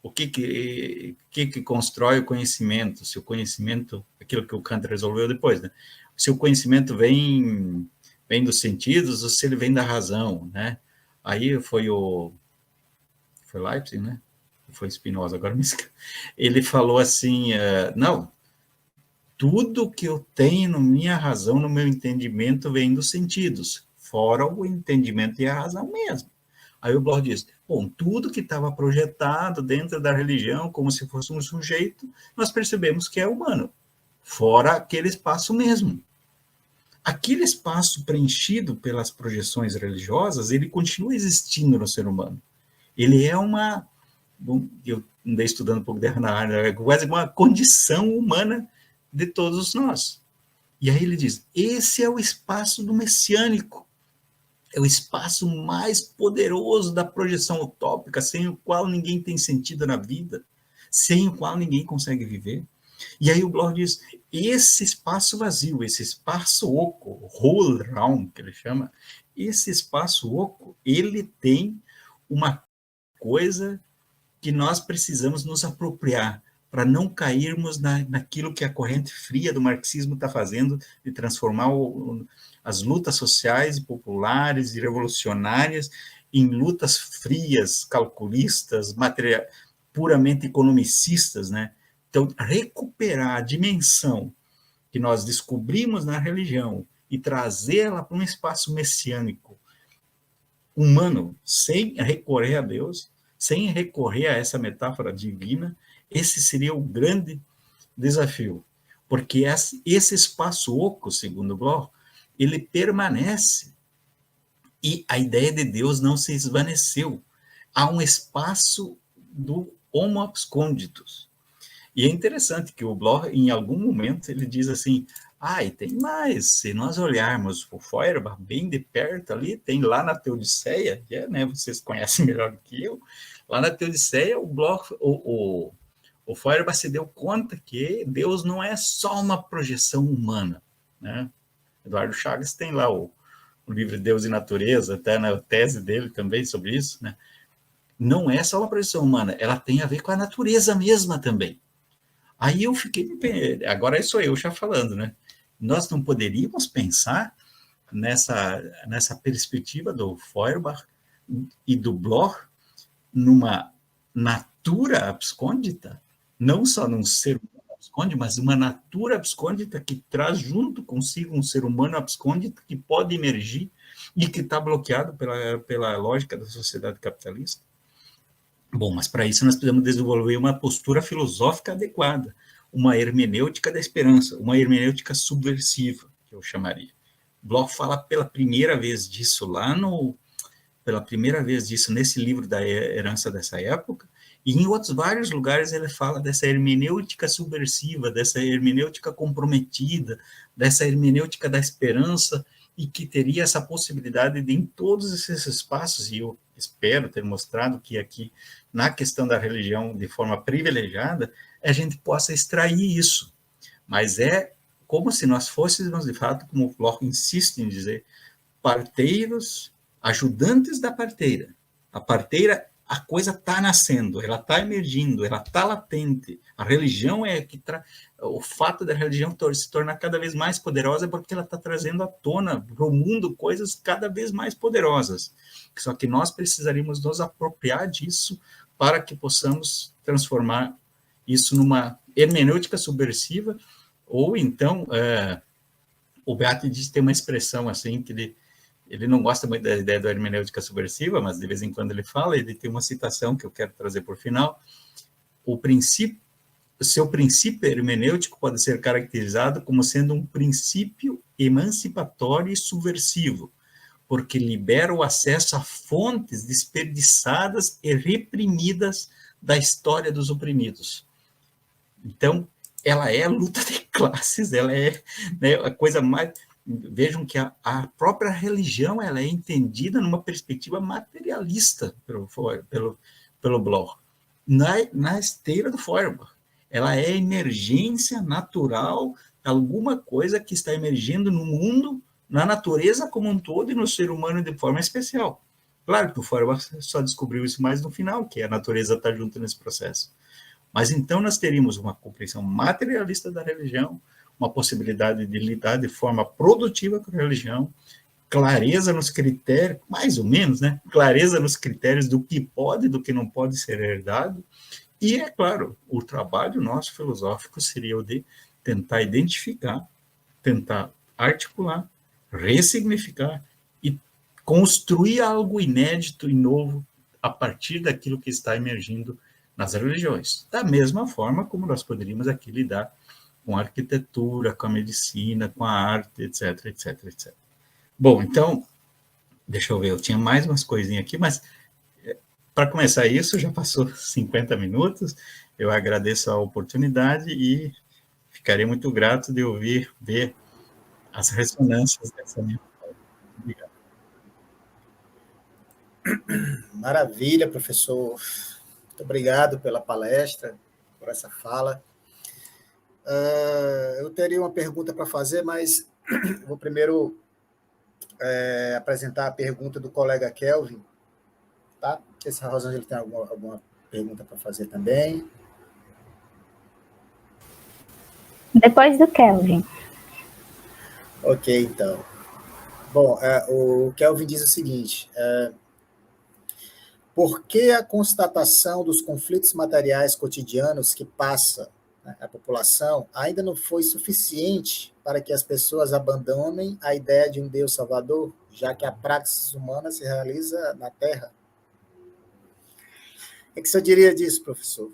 o que constrói o conhecimento, se o conhecimento, aquilo que o Kant resolveu depois, né? Se o conhecimento vem dos sentidos ou se ele vem da razão, né? Aí foi Leipzig, né? Foi Spinoza, agora me esqueci. Ele falou assim, não, tudo que eu tenho na minha razão, no meu entendimento, vem dos sentidos, fora o entendimento e a razão mesmo. Aí o Bloch diz, bom, tudo que estava projetado dentro da religião, como se fosse um sujeito, nós percebemos que é humano, fora aquele espaço mesmo. Aquele espaço preenchido pelas projeções religiosas, ele continua existindo no ser humano. Ele é eu andei estudando um pouco de Hannah Arendt, é quase uma condição humana de todos nós. E aí ele diz, esse é o espaço do messiânico, é o espaço mais poderoso da projeção utópica, sem o qual ninguém tem sentido na vida, sem o qual ninguém consegue viver. E aí o Bloch diz, esse espaço vazio, esse espaço oco, Hohlraum, que ele chama, esse espaço oco, ele tem uma coisa que nós precisamos nos apropriar para não cairmos naquilo que a corrente fria do marxismo está fazendo, de transformar as lutas sociais e populares e revolucionárias em lutas frias, calculistas, puramente economicistas, né? Então, recuperar a dimensão que nós descobrimos na religião e trazê-la para um espaço messiânico humano, sem recorrer a Deus, sem recorrer a essa metáfora divina, esse seria o grande desafio. Porque esse espaço oco, segundo Bloch, ele permanece e a ideia de Deus não se esvaneceu. Há um espaço do homo absconditus. E é interessante que o Bloch, em algum momento, ele diz assim, e tem mais, se nós olharmos o Feuerbach bem de perto ali, tem lá na Teodiceia, que né, vocês conhecem melhor do que eu, lá na Teodiceia, o Bloch, o Feuerbach se deu conta que Deus não é só uma projeção humana, né? Eduardo Chagas tem lá o livro Deus e Natureza, até na tese dele também sobre isso, né? Não é só uma projeção humana, ela tem a ver com a natureza mesma também. Aí eu fiquei, agora sou eu já falando, né? Nós não poderíamos pensar nessa perspectiva do Feuerbach e do Bloch numa natura abscôndita, não só num ser humano abscôndito, mas uma natura abscôndita que traz junto consigo um ser humano abscôndito que pode emergir e que está bloqueado pela lógica da sociedade capitalista. Bom, mas para isso nós precisamos desenvolver uma postura filosófica adequada, uma hermenêutica da esperança, uma hermenêutica subversiva, que eu chamaria. Bloch fala pela primeira vez disso nesse livro da herança dessa época, e em outros vários lugares ele fala dessa hermenêutica subversiva, dessa hermenêutica comprometida, dessa hermenêutica da esperança, e que teria essa possibilidade de, em todos esses espaços, e eu espero ter mostrado que aqui, na questão da religião, de forma privilegiada, a gente possa extrair isso. Mas é como se nós fôssemos, de fato, como o Bloch insiste em dizer, parteiros, ajudantes da parteira. A parteira, a coisa está nascendo, ela está emergindo, ela está latente. A religião é que o fato da religião se tornar cada vez mais poderosa é porque ela está trazendo à tona para o mundo coisas cada vez mais poderosas. Só que nós precisaríamos nos apropriar disso para que possamos transformar isso numa hermenêutica subversiva, ou então, o Beat diz que tem uma expressão assim, que ele não gosta muito da ideia da hermenêutica subversiva, mas de vez em quando ele fala, ele tem uma citação que eu quero trazer por final, o seu princípio hermenêutico pode ser caracterizado como sendo um princípio emancipatório e subversivo, porque libera o acesso a fontes desperdiçadas e reprimidas da história dos oprimidos. Então, ela é a luta de classes, ela é, né, a coisa mais... Vejam que a própria religião ela é entendida numa perspectiva materialista pelo Bloch, na esteira do Feuerbach. Ela é emergência natural, alguma coisa que está emergindo no mundo, na natureza como um todo e no ser humano de forma especial. Claro que o Feuerbach só descobriu isso mais no final, que a natureza está junto nesse processo. Mas então nós teríamos uma compreensão materialista da religião, uma possibilidade de lidar de forma produtiva com a religião, clareza nos critérios, mais ou menos, né? Clareza nos critérios do que pode e do que não pode ser herdado. E, é claro, o trabalho nosso filosófico seria o de tentar identificar, tentar articular, ressignificar e construir algo inédito e novo a partir daquilo que está emergindo nas religiões. Da mesma forma como nós poderíamos aqui lidar com a arquitetura, com a medicina, com a arte, etc, etc, etc. Bom, então, deixa eu ver, eu tinha mais umas coisinhas aqui, mas para começar isso, já passou 50 minutos, eu agradeço a oportunidade e ficarei muito grato de ver as ressonâncias dessa minha fala. Obrigado. Maravilha, professor. Muito obrigado pela palestra, por essa fala. Eu teria uma pergunta para fazer, mas vou primeiro apresentar a pergunta do colega Kelvin, tá? Esse Rosângela tem alguma pergunta para fazer também. Depois do Kelvin. Ok, então. Bom, o Kelvin diz o seguinte: por que a constatação dos conflitos materiais cotidianos que passa, né, a população ainda não foi suficiente para que as pessoas abandonem a ideia de um Deus Salvador, já que a praxis humana se realiza na Terra? O que o senhor diria disso, professor?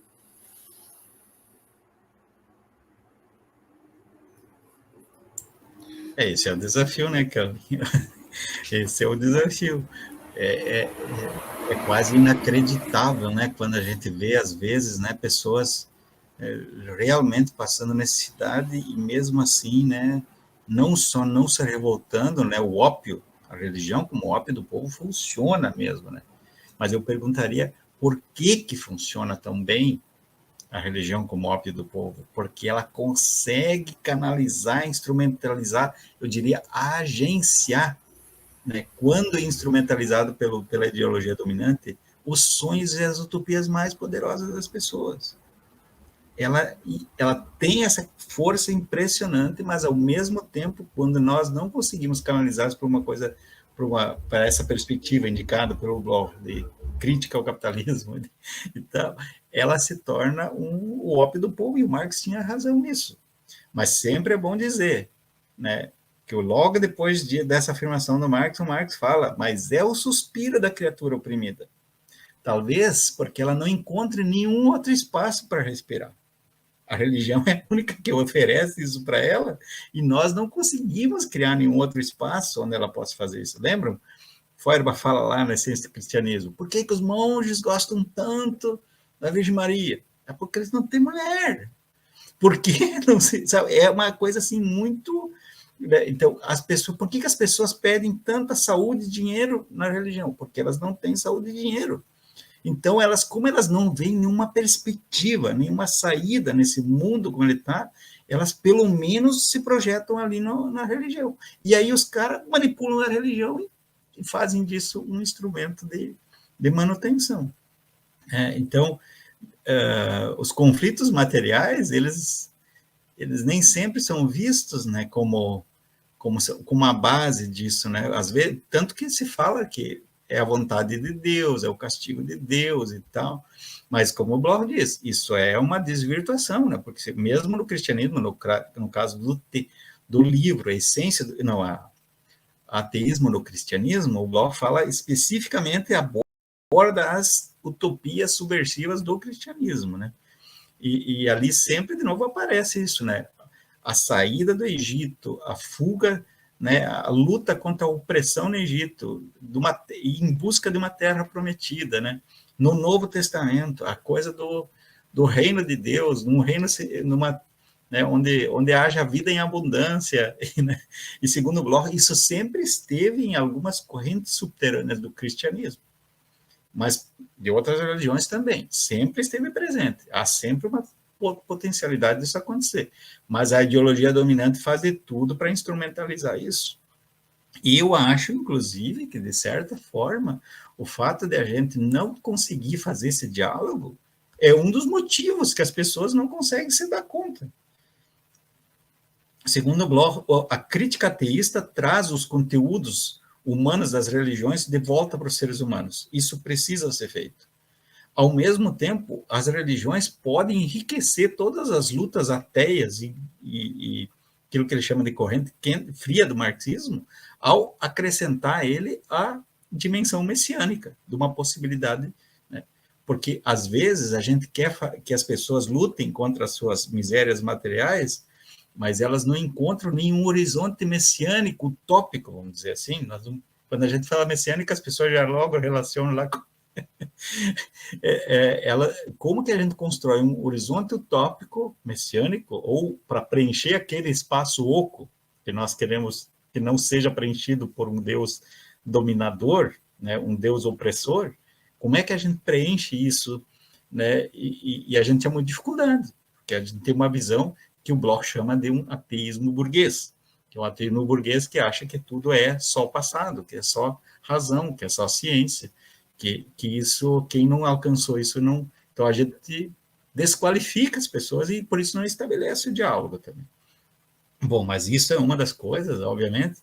Esse é o desafio, né, Kelvin? Esse é o desafio. É quase inacreditável, né, quando a gente vê, às vezes, né, pessoas realmente passando necessidade e mesmo assim, né, não só não se revoltando, né, o ópio, a religião como ópio do povo funciona mesmo, né, mas eu perguntaria por que funciona tão bem a religião como ópio do povo? Porque ela consegue canalizar, instrumentalizar, eu diria, agenciar, né, quando instrumentalizado pela ideologia dominante, os sonhos e as utopias mais poderosas das pessoas. Ela tem essa força impressionante, mas ao mesmo tempo, quando nós não conseguimos canalizar para uma coisa, para essa perspectiva indicada pelo Bloch de crítica ao capitalismo, então, ela se torna o ópio do povo, e o Marx tinha razão nisso. Mas sempre é bom dizer, né, que logo depois dessa afirmação do Marx, o Marx fala, mas é o suspiro da criatura oprimida. Talvez porque ela não encontre nenhum outro espaço para respirar. A religião é a única que oferece isso para ela, e nós não conseguimos criar nenhum outro espaço onde ela possa fazer isso. Lembram? Feuerbach fala lá na Essência do Cristianismo, por que os monges gostam tanto da Virgem Maria? É porque eles não têm mulher. Porque não sei, sabe, é uma coisa assim muito. Então, as pessoas, por que as pessoas pedem tanta saúde e dinheiro na religião? Porque elas não têm saúde e dinheiro. Então, como elas não veem nenhuma perspectiva, nenhuma saída nesse mundo como ele está, elas pelo menos se projetam ali na religião. E aí os caras manipulam a religião e fazem disso um instrumento de manutenção. Então, os conflitos materiais, eles nem sempre são vistos, né, como a base disso, né? Às vezes, tanto que se fala que é a vontade de Deus, é o castigo de Deus e tal, mas como o Bloch diz, isso é uma desvirtuação, né? Porque mesmo no cristianismo, no caso do livro, a essência, ateísmo no cristianismo, o Bloch fala especificamente aborda as utopias subversivas do cristianismo, né? E ali sempre, de novo, aparece isso, né? A saída do Egito, a fuga, né? A luta contra a opressão no Egito, em busca de uma terra prometida, né? No Novo Testamento, a coisa do reino de Deus, né, onde haja vida em abundância, né? E segundo Bloch, isso sempre esteve em algumas correntes subterrâneas do cristianismo, mas de outras religiões também, sempre esteve presente. Há sempre uma potencialidade disso acontecer. Mas a ideologia dominante faz de tudo para instrumentalizar isso. E eu acho, inclusive, que, de certa forma, o fato de a gente não conseguir fazer esse diálogo é um dos motivos que as pessoas não conseguem se dar conta. Segundo Bloch, a crítica ateísta traz os conteúdos humanos das religiões de volta para os seres humanos. Isso precisa ser feito. Ao mesmo tempo, as religiões podem enriquecer todas as lutas ateias e aquilo que ele chama de corrente fria do marxismo, ao acrescentar a ele a dimensão messiânica de uma possibilidade, né? Porque, às vezes, a gente quer que as pessoas lutem contra as suas misérias materiais, mas elas não encontram nenhum horizonte messiânico utópico, vamos dizer assim. Quando a gente fala messiânica, as pessoas já logo relacionam lá com como que a gente constrói um horizonte utópico messiânico, ou para preencher aquele espaço oco que nós queremos que não seja preenchido por um Deus dominador, né, um Deus opressor? Como é que a gente preenche isso, né? E a gente tem uma dificuldade, porque a gente tem uma visão que o Bloch chama de um ateísmo burguês. que é um ateu burguês que acha que tudo é só o passado, que é só razão, que é só ciência, que isso, quem não alcançou isso, não... Então, a gente desqualifica as pessoas e, por isso, não estabelece o diálogo também. Bom, mas isso é uma das coisas, obviamente,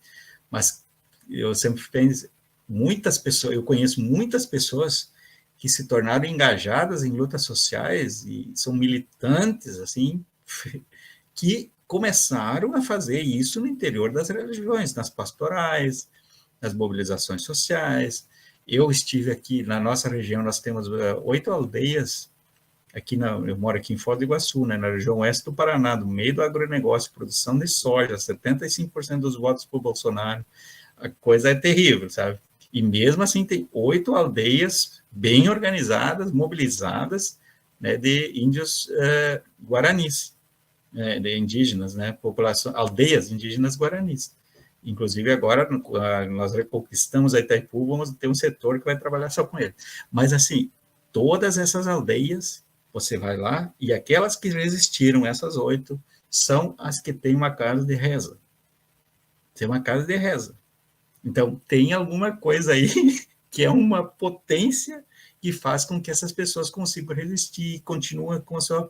mas eu sempre penso, muitas pessoas, eu conheço muitas pessoas que se tornaram engajadas em lutas sociais e são militantes, assim, que começaram a fazer isso no interior das religiões, nas pastorais, nas mobilizações sociais. Eu estive aqui, na nossa região, nós temos 8 aldeias, eu moro aqui em Foz do Iguaçu, né, na região oeste do Paraná, no meio do agronegócio, produção de soja, 75% dos votos para o Bolsonaro, a coisa é terrível, sabe? E mesmo assim tem 8 aldeias bem organizadas, mobilizadas, né, de índios guaranis, de indígenas, né, aldeias indígenas guaranis. Inclusive agora nós reconquistamos a Itaipu, vamos ter um setor que vai trabalhar só com ele. Mas assim, todas essas aldeias, você vai lá, e aquelas que resistiram, essas 8, são as que têm uma casa de reza. Tem uma casa de reza. Então, tem alguma coisa aí que é uma potência que faz com que essas pessoas consigam resistir, continuem com a sua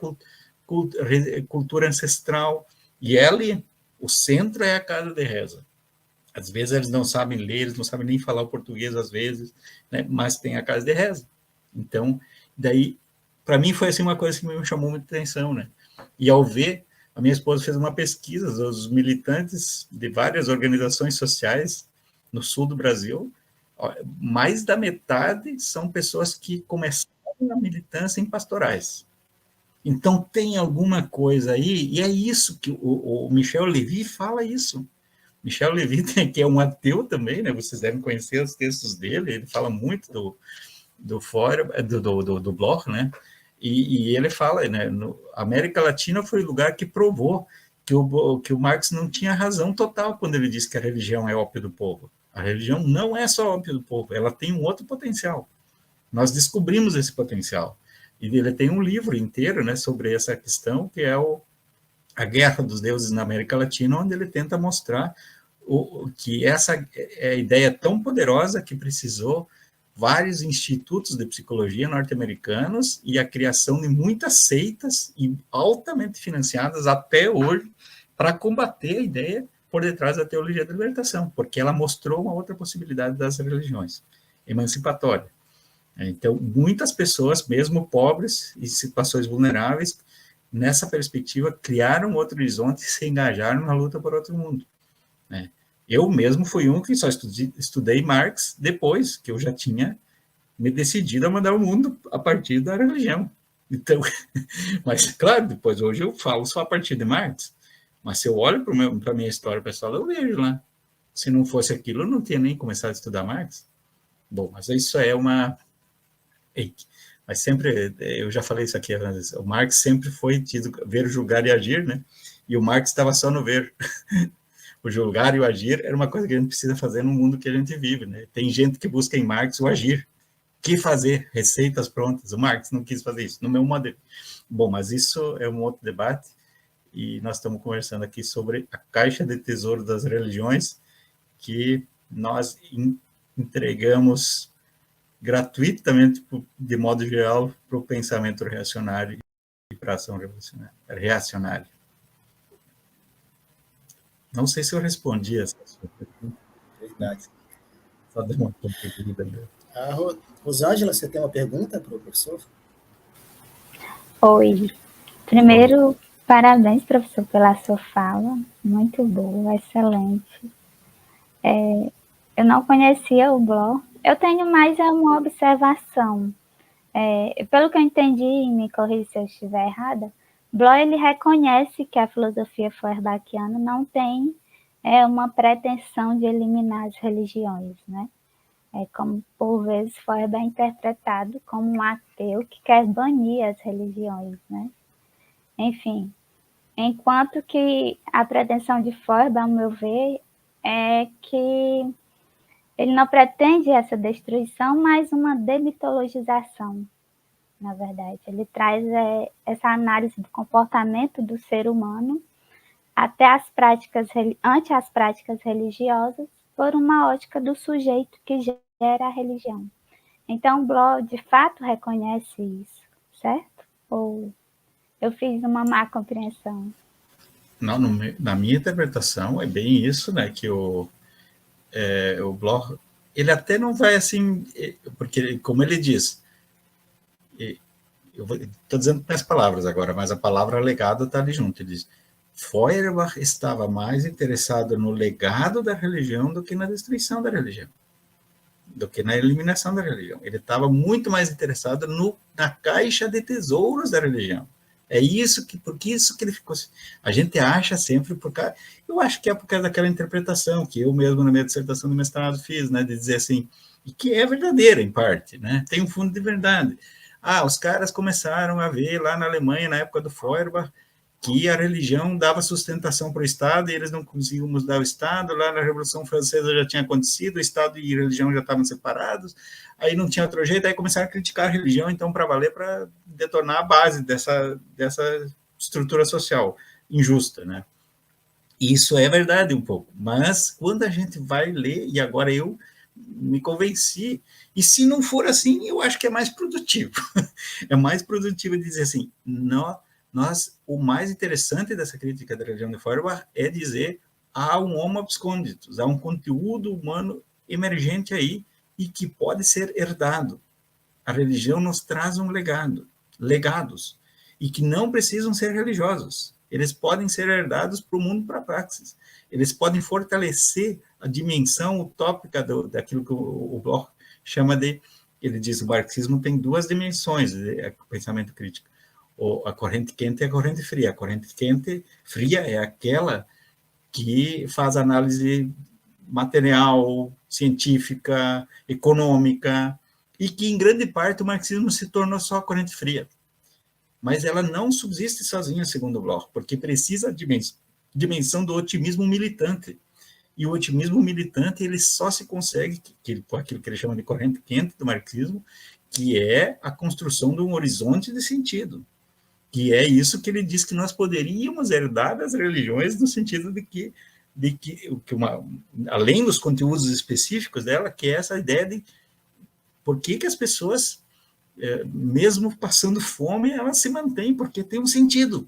cultura ancestral. E ali, o centro é a casa de reza. Às vezes eles não sabem ler, eles não sabem nem falar o português às vezes, né? Mas tem a casa de reza. Então, daí, para mim foi assim uma coisa que me chamou muita atenção, né? E ao ver, a minha esposa fez uma pesquisa, os militantes de várias organizações sociais no sul do Brasil, mais da metade são pessoas que começaram a militância em pastorais. Então, tem alguma coisa aí, e é isso que o Michel Levy fala isso. Michel Levy, que é um ateu também, né? Vocês devem conhecer os textos dele, ele fala muito do fórum, do Bloch, né? E ele fala, né? A América Latina foi o lugar que provou que o Marx não tinha razão total quando ele disse que a religião é ópio do povo. A religião não é só ópio do povo, ela tem um outro potencial. Nós descobrimos esse potencial. E ele tem um livro inteiro, né, sobre essa questão, que é A Guerra dos Deuses na América Latina, onde ele tenta mostrar que essa é a ideia tão poderosa que precisou vários institutos de psicologia norte-americanos e a criação de muitas seitas e altamente financiadas até hoje para combater a ideia por detrás da teologia da libertação, porque ela mostrou uma outra possibilidade das religiões, emancipatória. Então, muitas pessoas, mesmo pobres e situações vulneráveis, nessa perspectiva, criaram outro horizonte e se engajaram na luta por outro mundo, né? Eu mesmo fui um que só estudei Marx depois que eu já tinha me decidido a mudar o mundo a partir da religião. Então, mas, claro, depois hoje eu falo só a partir de Marx, mas se eu olho para a minha história pessoal, eu vejo lá. Se não fosse aquilo, eu não tinha nem começado a estudar Marx. Bom, mas isso é uma... Mas sempre, eu já falei isso aqui, o Marx sempre foi tido ver, julgar e agir, né? E o Marx estava só no ver. O julgar e o agir era uma coisa que a gente precisa fazer no mundo que a gente vive, né? Tem gente que busca em Marx o agir. Que fazer? Receitas prontas. O Marx não quis fazer isso, no meu modelo. Bom, mas isso é um outro debate, e nós estamos conversando aqui sobre a caixa de tesouro das religiões, que nós entregamos gratuitamente, de modo geral, para o pensamento reacionário e para a ação reacionária. Não sei se eu respondi essa sua pergunta. Verdade. Só dei uma contribuída. Rosângela, você tem uma pergunta para o professor? Oi. Primeiro, parabéns, professor, pela sua fala. Muito boa, excelente. Eu não conhecia o Bloch. Eu tenho mais uma observação. Pelo que eu entendi, me corrija se eu estiver errada, Bloch ele reconhece que a filosofia feuerbachiana não tem uma pretensão de eliminar as religiões, né? Como por vezes Feuerbach é interpretado como um ateu que quer banir as religiões, né? Enfim, enquanto que a pretensão de Feuerbach, ao meu ver, é que ele não pretende essa destruição, mas uma demitologização, na verdade. Ele traz essa análise do comportamento do ser humano até ante as práticas religiosas, por uma ótica do sujeito que gera a religião. Então, Bloch, de fato, reconhece isso, certo? Ou eu fiz uma má compreensão? Não, na minha interpretação, é bem isso, né, que o Bloch, ele até não vai assim, porque, como ele diz, eu estou dizendo com as palavras agora, mas a palavra legado está ali junto. Ele diz: Feuerbach estava mais interessado no legado da religião do que na destruição da religião, do que na eliminação da religião. Ele estava muito mais interessado na caixa de tesouros da religião. É isso que, porque isso que ele ficou. A gente acha sempre por causa. Eu acho que é por causa daquela interpretação que eu mesmo na minha dissertação de mestrado fiz, né, de dizer assim, e que é verdadeira em parte, né? Tem um fundo de verdade. Os caras começaram a ver lá na Alemanha, na época do Feuerbach, que a religião dava sustentação para o Estado e eles não conseguiam mudar o Estado. Lá na Revolução Francesa já tinha acontecido, o Estado e a religião já estavam separados, aí não tinha outro jeito, aí começaram a criticar a religião, então, para valer, para detonar a base dessa estrutura social injusta, né? Isso é verdade um pouco, mas quando a gente vai ler, e agora eu me convenci, e se não for assim, eu acho que é mais produtivo. É mais produtivo dizer assim, o mais interessante dessa crítica da religião de Feuerbach é dizer há um homo absconditus, há um conteúdo humano emergente aí e que pode ser herdado. A religião nos traz um legados, e que não precisam ser religiosos. Eles podem ser herdados para o mundo, para a praxis. Eles podem fortalecer a dimensão utópica daquilo que o Bloch chama de... Ele diz que o marxismo tem duas dimensões, o pensamento crítico. A corrente quente e a corrente fria. A corrente quente, fria, é aquela que faz análise material, científica, econômica, e que, em grande parte, o marxismo se tornou só a corrente fria. Mas ela não subsiste sozinha, segundo Bloch, porque precisa da dimensão do otimismo militante. E o otimismo militante ele só se consegue, por aquilo que ele chama de corrente quente do marxismo, que é a construção de um horizonte de sentido. Que é isso que ele diz que nós poderíamos herdar das religiões, no sentido de que além dos conteúdos específicos dela, que é essa ideia de por que as pessoas, mesmo passando fome, elas se mantêm, porque tem um sentido.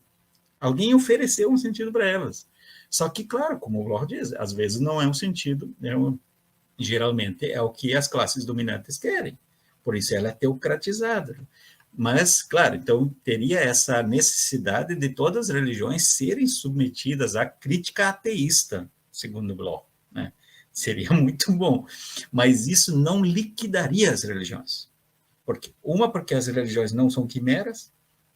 Alguém ofereceu um sentido para elas. Só que, claro, como o Bloch diz, às vezes não é um sentido, geralmente é o que as classes dominantes querem. Por isso ela é teocratizada. Mas, claro, então teria essa necessidade de todas as religiões serem submetidas à crítica ateísta, segundo Bloch, né? Seria muito bom. Mas isso não liquidaria as religiões. Porque as religiões não são quimeras,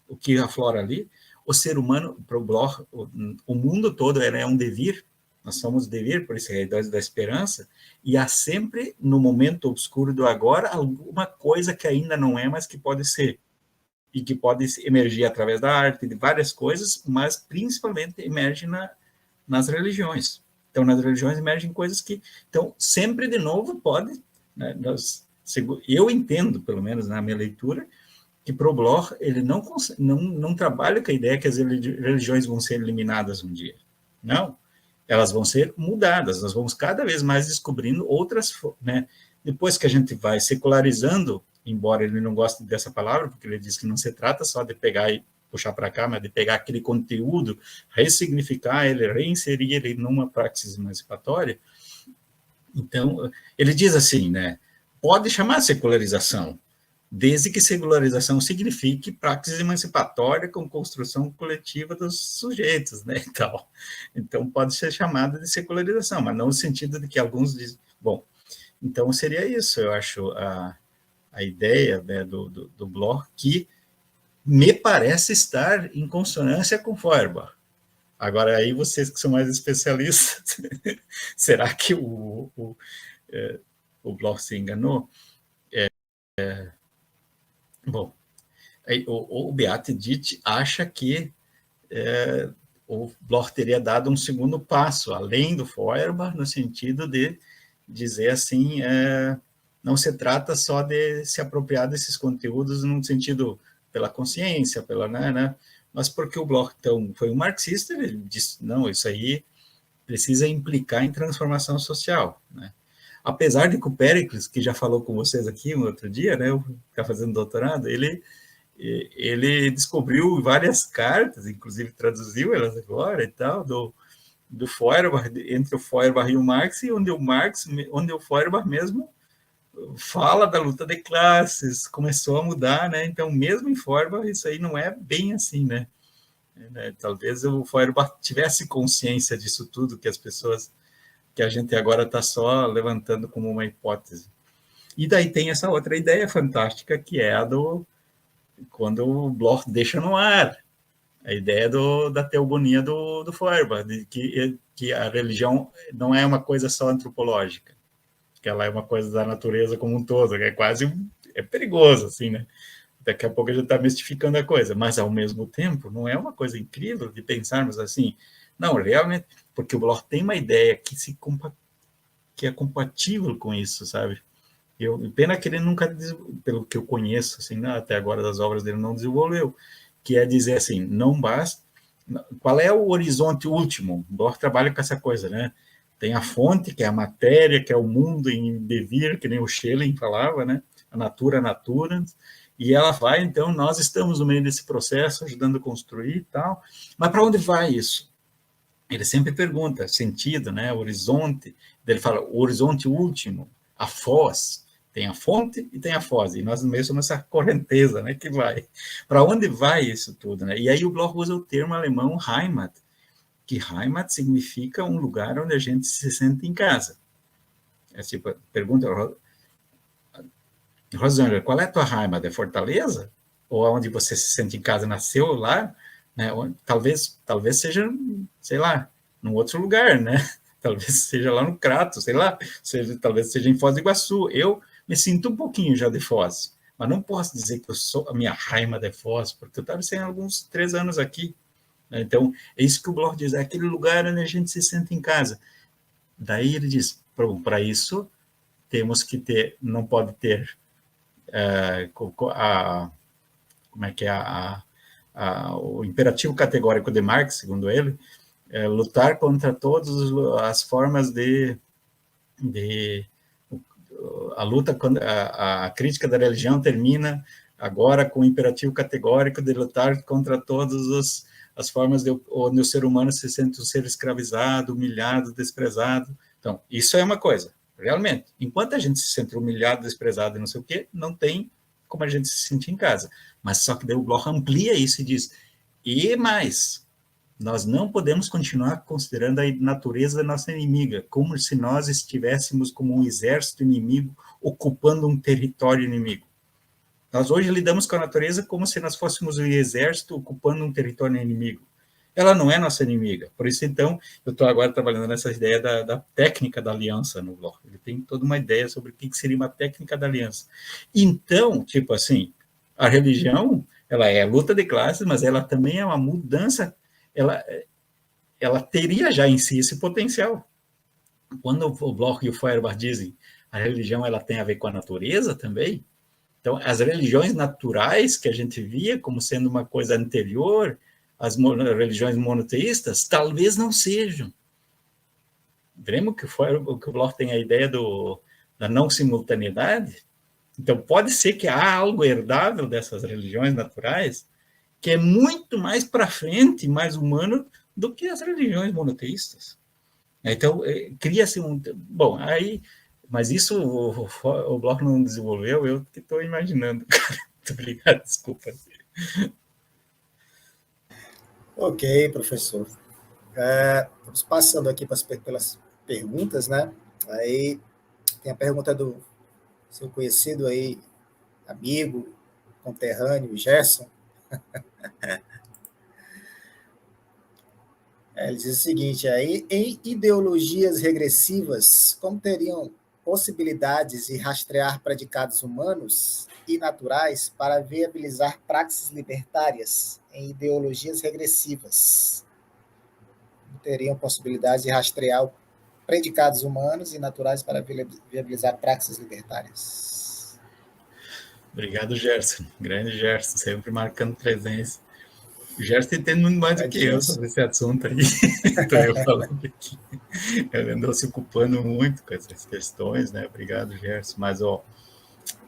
o que aflora ali. O ser humano, para o Bloch, o mundo todo é um devir, nós somos devir, por isso é a idade da esperança, e há sempre, no momento obscuro do agora, alguma coisa que ainda não é, mas que pode ser, e que pode emergir através da arte, de várias coisas, mas principalmente emerge nas religiões. Então, nas religiões emergem coisas que... Então, sempre de novo pode... Né, eu entendo, pelo menos na minha leitura, que para o Bloch ele não trabalha com a ideia que as religiões vão ser eliminadas um dia. Não. Elas vão ser mudadas. Nós vamos cada vez mais descobrindo outras... Né? Depois que a gente vai secularizando, embora ele não goste dessa palavra, porque ele diz que não se trata só de pegar e puxar para cá, mas de pegar aquele conteúdo, ressignificar ele, reinserir ele numa praxis emancipatória. Então, ele diz assim, né? Pode chamar secularização, desde que secularização signifique praxis emancipatória com construção coletiva dos sujeitos, né? Então pode ser chamada de secularização, mas não no sentido de que alguns dizem... Bom, então seria isso, eu acho, a ideia, né, do Bloch, que me parece estar em consonância com Feuerbach. Agora, aí vocês que são mais especialistas, será que o Bloch se enganou? Bom, o Beat Ditt acha que o Bloch teria dado um segundo passo, além do Feuerbach, no sentido de dizer assim, não se trata só de se apropriar desses conteúdos num sentido pela consciência, Mas porque o Bloch então, foi um marxista, ele disse, não, isso aí precisa implicar em transformação social, né? Apesar de que o Péricles, que já falou com vocês aqui um outro dia, né, está fazendo doutorado, ele descobriu várias cartas, inclusive traduziu elas agora e tal, do Feuerbach, entre o Feuerbach e o Marx, e onde o Feuerbach mesmo fala da luta de classes, começou a mudar, né? Então, mesmo em Feuerbach, isso aí não é bem assim, né? Talvez o Feuerbach tivesse consciência disso tudo, que a gente agora está só levantando como uma hipótese. E daí tem essa outra ideia fantástica, que é a quando o Bloch deixa no ar, a ideia da teogonia do Feuerbach, de que a religião não é uma coisa só antropológica, que ela é uma coisa da natureza como um todo, que é quase é perigoso, assim, né? Daqui a pouco a gente está mistificando a coisa, mas ao mesmo tempo não é uma coisa incrível de pensarmos assim, não, realmente, porque o Bloch tem uma ideia que é compatível com isso, sabe? Pena que ele nunca, pelo que eu conheço, assim, até agora das obras dele, não desenvolveu, que é dizer assim, não basta, qual é o horizonte último? O Bloch trabalha com essa coisa, né? Tem a fonte, que é a matéria, que é o mundo em devir, que nem o Schelling falava, né? A natura naturans, e ela vai, então, nós estamos no meio desse processo, ajudando a construir e tal, mas para onde vai isso? Ele sempre pergunta, sentido, né? Horizonte, ele fala, o horizonte último, a foz, tem a fonte e tem a foz, e nós mesmo somos essa correnteza, né, que vai. Para onde vai isso tudo, né? E aí o Bloch usa o termo alemão Heimat, que Heimat significa um lugar onde a gente se sente em casa. É tipo, pergunta, Rosângela, qual é a tua Heimat? É Fortaleza? Ou onde você se sente em casa, nasceu lá? Né? Talvez seja, sei lá, num outro lugar, né? Talvez seja lá no Crato, sei lá, talvez seja em Foz do Iguaçu. Eu me sinto um pouquinho já de Foz, mas não posso dizer que eu sou a minha Heimat de Foz, porque eu estava sem alguns 3 anos aqui. Né? Então, é isso que o Bloch diz, é aquele lugar onde a gente se sente em casa. Daí ele diz, para isso, temos que ter, não pode ter como é que é o imperativo categórico de Marx, segundo ele, é lutar contra todas as formas a luta, a crítica da religião termina agora com o imperativo categórico de lutar contra todas as formas onde o ser humano se sente um ser escravizado, humilhado, desprezado. Então, isso é uma coisa, realmente. Enquanto a gente se sente humilhado, desprezado e não sei o quê, não tem como a gente se sentir em casa. Mas só que daí o Bloch amplia isso e diz, e mais, nós não podemos continuar considerando a natureza da nossa inimiga, como se nós estivéssemos como um exército inimigo ocupando um território inimigo. Nós hoje lidamos com a natureza como se nós fôssemos um exército ocupando um território inimigo. Ela não é nossa inimiga. Por isso, então, eu estou agora trabalhando nessa ideia da técnica da aliança no Bloch. Ele tem toda uma ideia sobre o que seria uma técnica da aliança. Então, tipo assim, a religião, ela é a luta de classes, mas ela também é uma mudança, ela teria já em si esse potencial. Quando o Bloch e o Feuerbach dizem a religião ela tem a ver com a natureza também, então as religiões naturais que a gente via como sendo uma coisa anterior às religiões monoteístas, talvez não sejam. Veremos que o Bloch tem a ideia da não simultaneidade. Então pode ser que há algo herdável dessas religiões naturais que é muito mais para frente, mais humano do que as religiões monoteístas. Então, cria-se um... Bom, aí... Mas isso o Bloch não desenvolveu, eu que estou imaginando. Muito obrigado, desculpa. Ok, professor. Vamos passando aqui pelas perguntas, né? Aí tem a pergunta do seu conhecido aí, amigo, conterrâneo, Gerson. Ele diz o seguinte, aí, em ideologias regressivas, como teriam possibilidades de rastrear predicados humanos e naturais para viabilizar praxes libertárias em ideologias regressivas? Como teriam possibilidades de rastrear predicados humanos e naturais para viabilizar praxes libertárias? Obrigado, Gerson. Grande Gerson, sempre marcando presença. O Gerson entende muito mais do que eu sobre esse assunto aí. Estou eu falando aqui. Ele andou se ocupando muito com essas questões, né? Obrigado, Gerson. Mas, ó,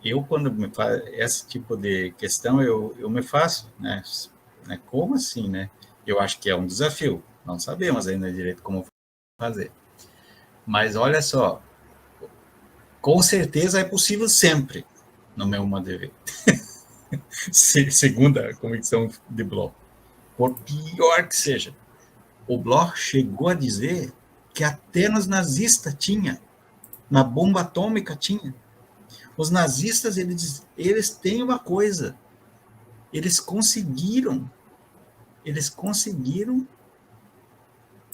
eu, quando me faz esse tipo de questão, eu me faço, né? Como assim, né? Eu acho que é um desafio. Não sabemos ainda direito como fazer. Mas, olha só, com certeza é possível sempre, no meu modo de ver. Segundo a convicção de Bloch. Por pior que seja. O Bloch chegou a dizer que até nos nazistas tinha, na bomba atômica tinha. Os nazistas, eles têm uma coisa, eles conseguiram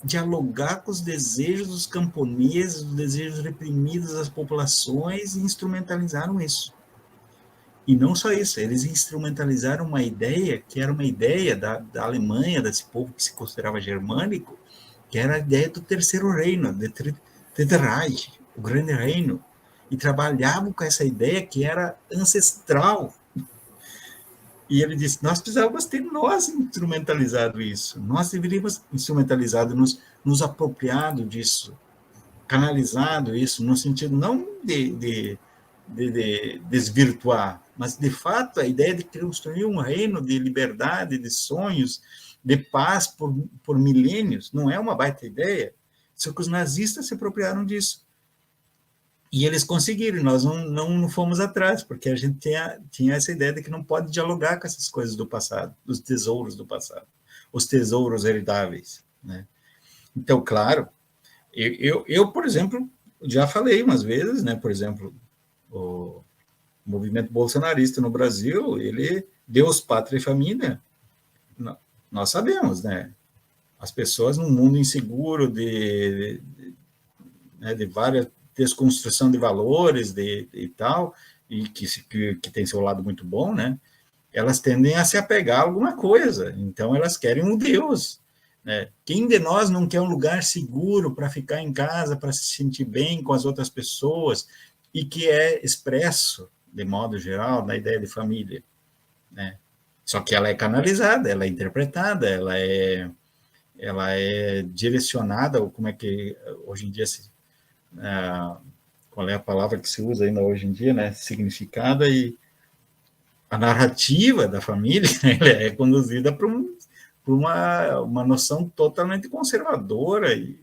dialogar com os desejos dos camponeses, os desejos reprimidos das populações e instrumentalizaram isso. E não só isso, eles instrumentalizaram uma ideia que era uma ideia da Alemanha, desse povo que se considerava germânico, que era a ideia do Terceiro Reino, do Dritte Reich, o Grande Reino, e trabalhavam com essa ideia que era ancestral. E ele disse, nós precisávamos ter nós instrumentalizado isso, nós deveríamos instrumentalizado, nos apropriado disso, canalizado isso, no sentido não de desvirtuar, mas, de fato, a ideia de construir um reino de liberdade, de sonhos, de paz por milênios, não é uma baita ideia? Só que os nazistas se apropriaram disso. E eles conseguiram, nós não fomos atrás, porque a gente tinha essa ideia de que não pode dialogar com essas coisas do passado, dos tesouros do passado, os tesouros herdáveis, né? Então, claro, eu, por exemplo, já falei umas vezes, né? Por exemplo, o movimento bolsonarista no Brasil, ele, Deus, Pátria e Família, nós sabemos, né? As pessoas num mundo inseguro de várias desconstrução de valores e tal, e que tem seu lado muito bom, né? Elas tendem a se apegar a alguma coisa, então elas querem um Deus, né? Quem de nós não quer um lugar seguro para ficar em casa, para se sentir bem com as outras pessoas, e que é expresso, de modo geral, na ideia de família, né? Só que ela é canalizada, ela é interpretada, ela é direcionada, ou como é que hoje em dia qual é a palavra que se usa ainda hoje em dia, né? Significada, e a narrativa da família é conduzida por uma noção totalmente conservadora e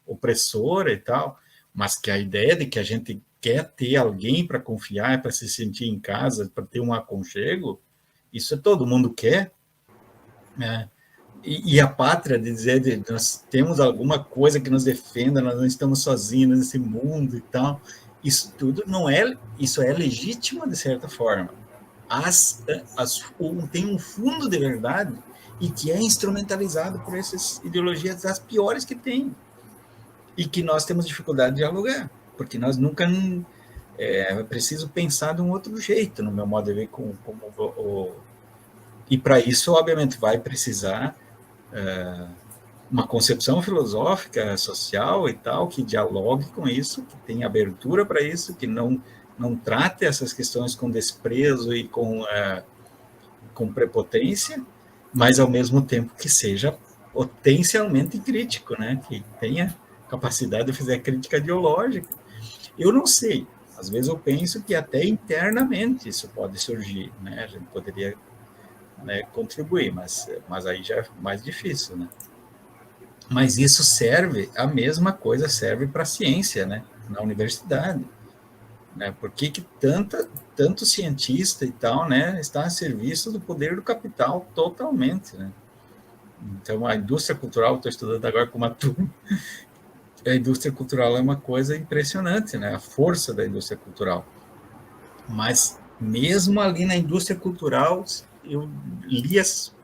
opressora e tal, mas que a ideia de que a gente quer ter alguém para confiar, para se sentir em casa, para ter um aconchego, isso todo mundo quer, né? E a pátria, de dizer que nós temos alguma coisa que nos defenda, nós não estamos sozinhos nesse mundo e tal, isso tudo isso é legítimo de certa forma. Tem um fundo de verdade e que é instrumentalizado por essas ideologias das piores que tem e que nós temos dificuldade de dialogar, porque nós nunca é preciso pensar de um outro jeito, no meu modo de ver, e para isso, obviamente, vai precisar uma concepção filosófica, social e tal, que dialogue com isso, que tenha abertura para isso, que não trate essas questões com desprezo e com prepotência, mas, ao mesmo tempo, que seja potencialmente crítico, né? Que tenha capacidade de fazer a crítica ideológica. Eu não sei, às vezes eu penso que até internamente isso pode surgir, né? A gente poderia, né, contribuir, mas aí já é mais difícil, né? Mas isso serve, a mesma coisa serve para a ciência, né? Na universidade, né? Por que tanto cientista e tal, né, está a serviço do poder do capital totalmente, né? Então, a indústria cultural, estou estudando agora com uma turma, a indústria cultural é uma coisa impressionante, né? A força da indústria cultural. Mas, mesmo ali na indústria cultural, eu li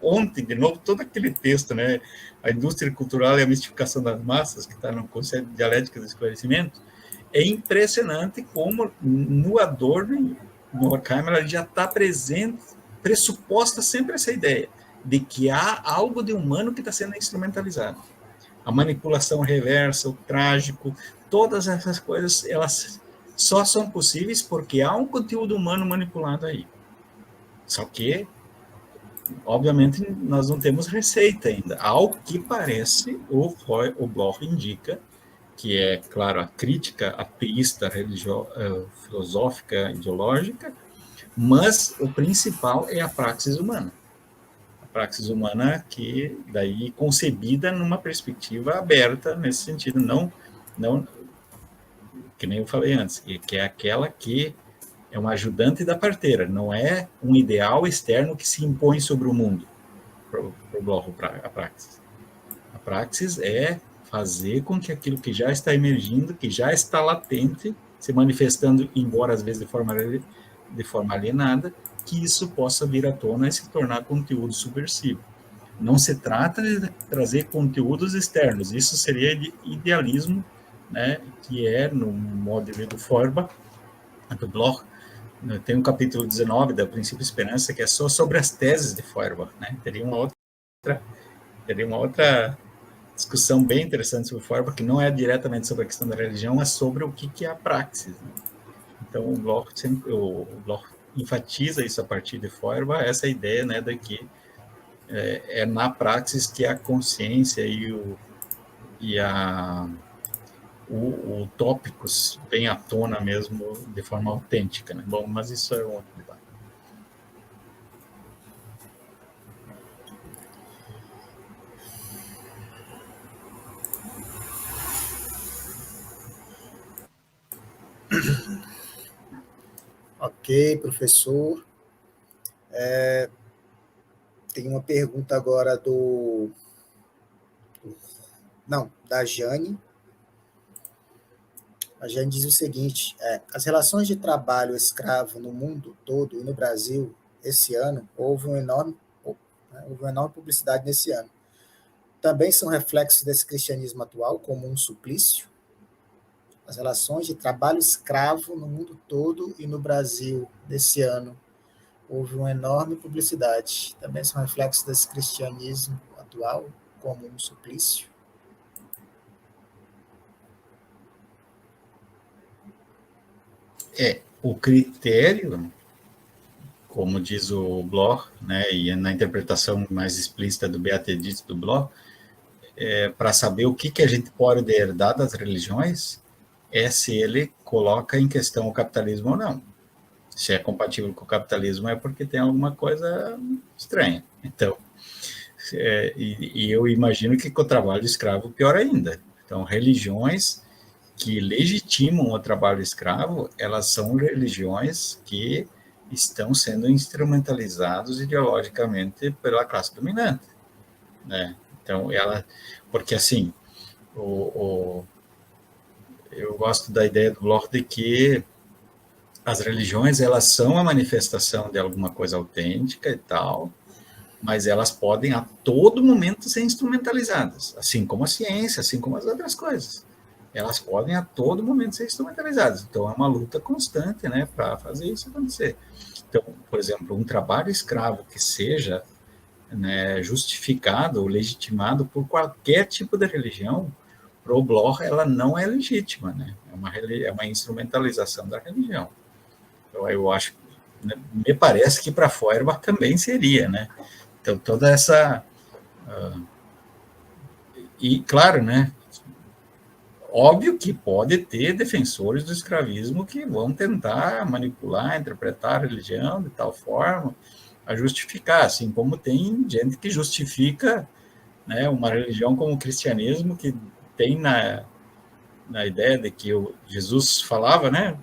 ontem, de novo, todo aquele texto, né? A indústria cultural e a mistificação das massas, que está no conceito de dialética do esclarecimento. É impressionante como no Adorno, no Horkheimer, ela já está presente, pressuposta sempre essa ideia de que há algo de humano que está sendo instrumentalizado. A manipulação reversa, o trágico, todas essas coisas, elas só são possíveis porque há um conteúdo humano manipulado aí. Só que obviamente, nós não temos receita ainda. Ao que parece, o Bloch indica que é, claro, a crítica ateísta, filosófica, ideológica, mas o principal é a praxis humana. A praxis humana que, daí, concebida numa perspectiva aberta, nesse sentido, não que nem eu falei antes, que é aquela que é uma ajudante da parteira, não é um ideal externo que se impõe sobre o mundo, para o Bloch, a praxis. A praxis é fazer com que aquilo que já está emergindo, que já está latente, se manifestando, embora às vezes de forma alienada, que isso possa vir à tona e se tornar conteúdo subversivo. Não se trata de trazer conteúdos externos, isso seria de idealismo, né, que é, no modo de ver do Feuerbach, do Bloch, tem um capítulo 19 da Princípio e Esperança, que é só sobre as teses de Feuerbach, né? Teria uma outra discussão bem interessante sobre Feuerbach, que não é diretamente sobre a questão da religião, mas sobre o que é a praxis, né? Então, o Bloch enfatiza isso a partir de Feuerbach, essa ideia, né, de que é na praxis que a consciência o tópicos vem à tona mesmo de forma autêntica, né? Bom, mas isso é um outro debate. Ok, professor. Tem uma pergunta agora da Jane. A Jane diz o seguinte: as relações de trabalho escravo no mundo todo e no Brasil esse ano houve uma enorme publicidade nesse ano. Também são reflexos desse cristianismo atual como um suplício? As relações de trabalho escravo no mundo todo e no Brasil desse ano houve uma enorme publicidade. Também são reflexos desse cristianismo atual como um suplício? O critério, como diz o Bloch, né, e na interpretação mais explícita do Beate Dito do Bloch, para saber o que a gente pode herdar das religiões, é se ele coloca em questão o capitalismo ou não. Se é compatível com o capitalismo é porque tem alguma coisa estranha. Então, e eu imagino que com o trabalho escravo pior ainda. Então, religiões que legitimam o trabalho escravo, elas são religiões que estão sendo instrumentalizadas ideologicamente pela classe dominante, né? Então, porque assim, eu gosto da ideia do Bloch de que as religiões, elas são a manifestação de alguma coisa autêntica e tal, mas elas podem a todo momento ser instrumentalizadas, assim como a ciência, assim como as outras coisas. Elas podem a todo momento ser instrumentalizadas. Então, é uma luta constante, né, para fazer isso acontecer. Então, por exemplo, um trabalho escravo que seja, né, justificado ou legitimado por qualquer tipo de religião, para o Bloch, ela não é legítima, né? É uma instrumentalização da religião. Então, eu acho, né, me parece que para Feuerbach também seria, né? Então, toda essa... e, claro, né, óbvio que pode ter defensores do escravismo que vão tentar manipular, interpretar a religião de tal forma a justificar, assim como tem gente que justifica, né, uma religião como o cristianismo, que tem na ideia de que Jesus falava, né,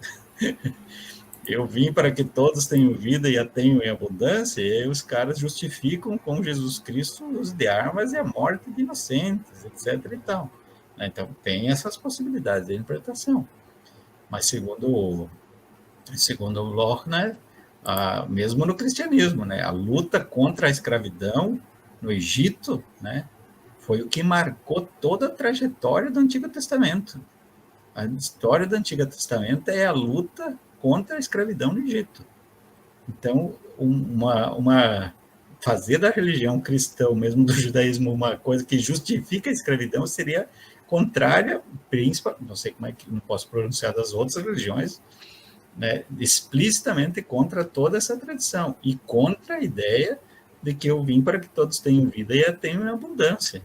eu vim para que todos tenham vida e a tenham em abundância, e aí os caras justificam com Jesus Cristo o uso de armas e a morte de inocentes, etc. e tal. Então, tem essas possibilidades de interpretação. Mas, segundo o Bloch, né, mesmo no cristianismo, né, a luta contra a escravidão no Egito, né, foi o que marcou toda a trajetória do Antigo Testamento. A história do Antigo Testamento é a luta contra a escravidão no Egito. Então, fazer da religião cristã, mesmo do judaísmo, uma coisa que justifica a escravidão seria contrária, não sei como é que, não posso pronunciar das outras religiões, né, explicitamente contra toda essa tradição e contra a ideia de que eu vim para que todos tenham vida e a tenham em abundância.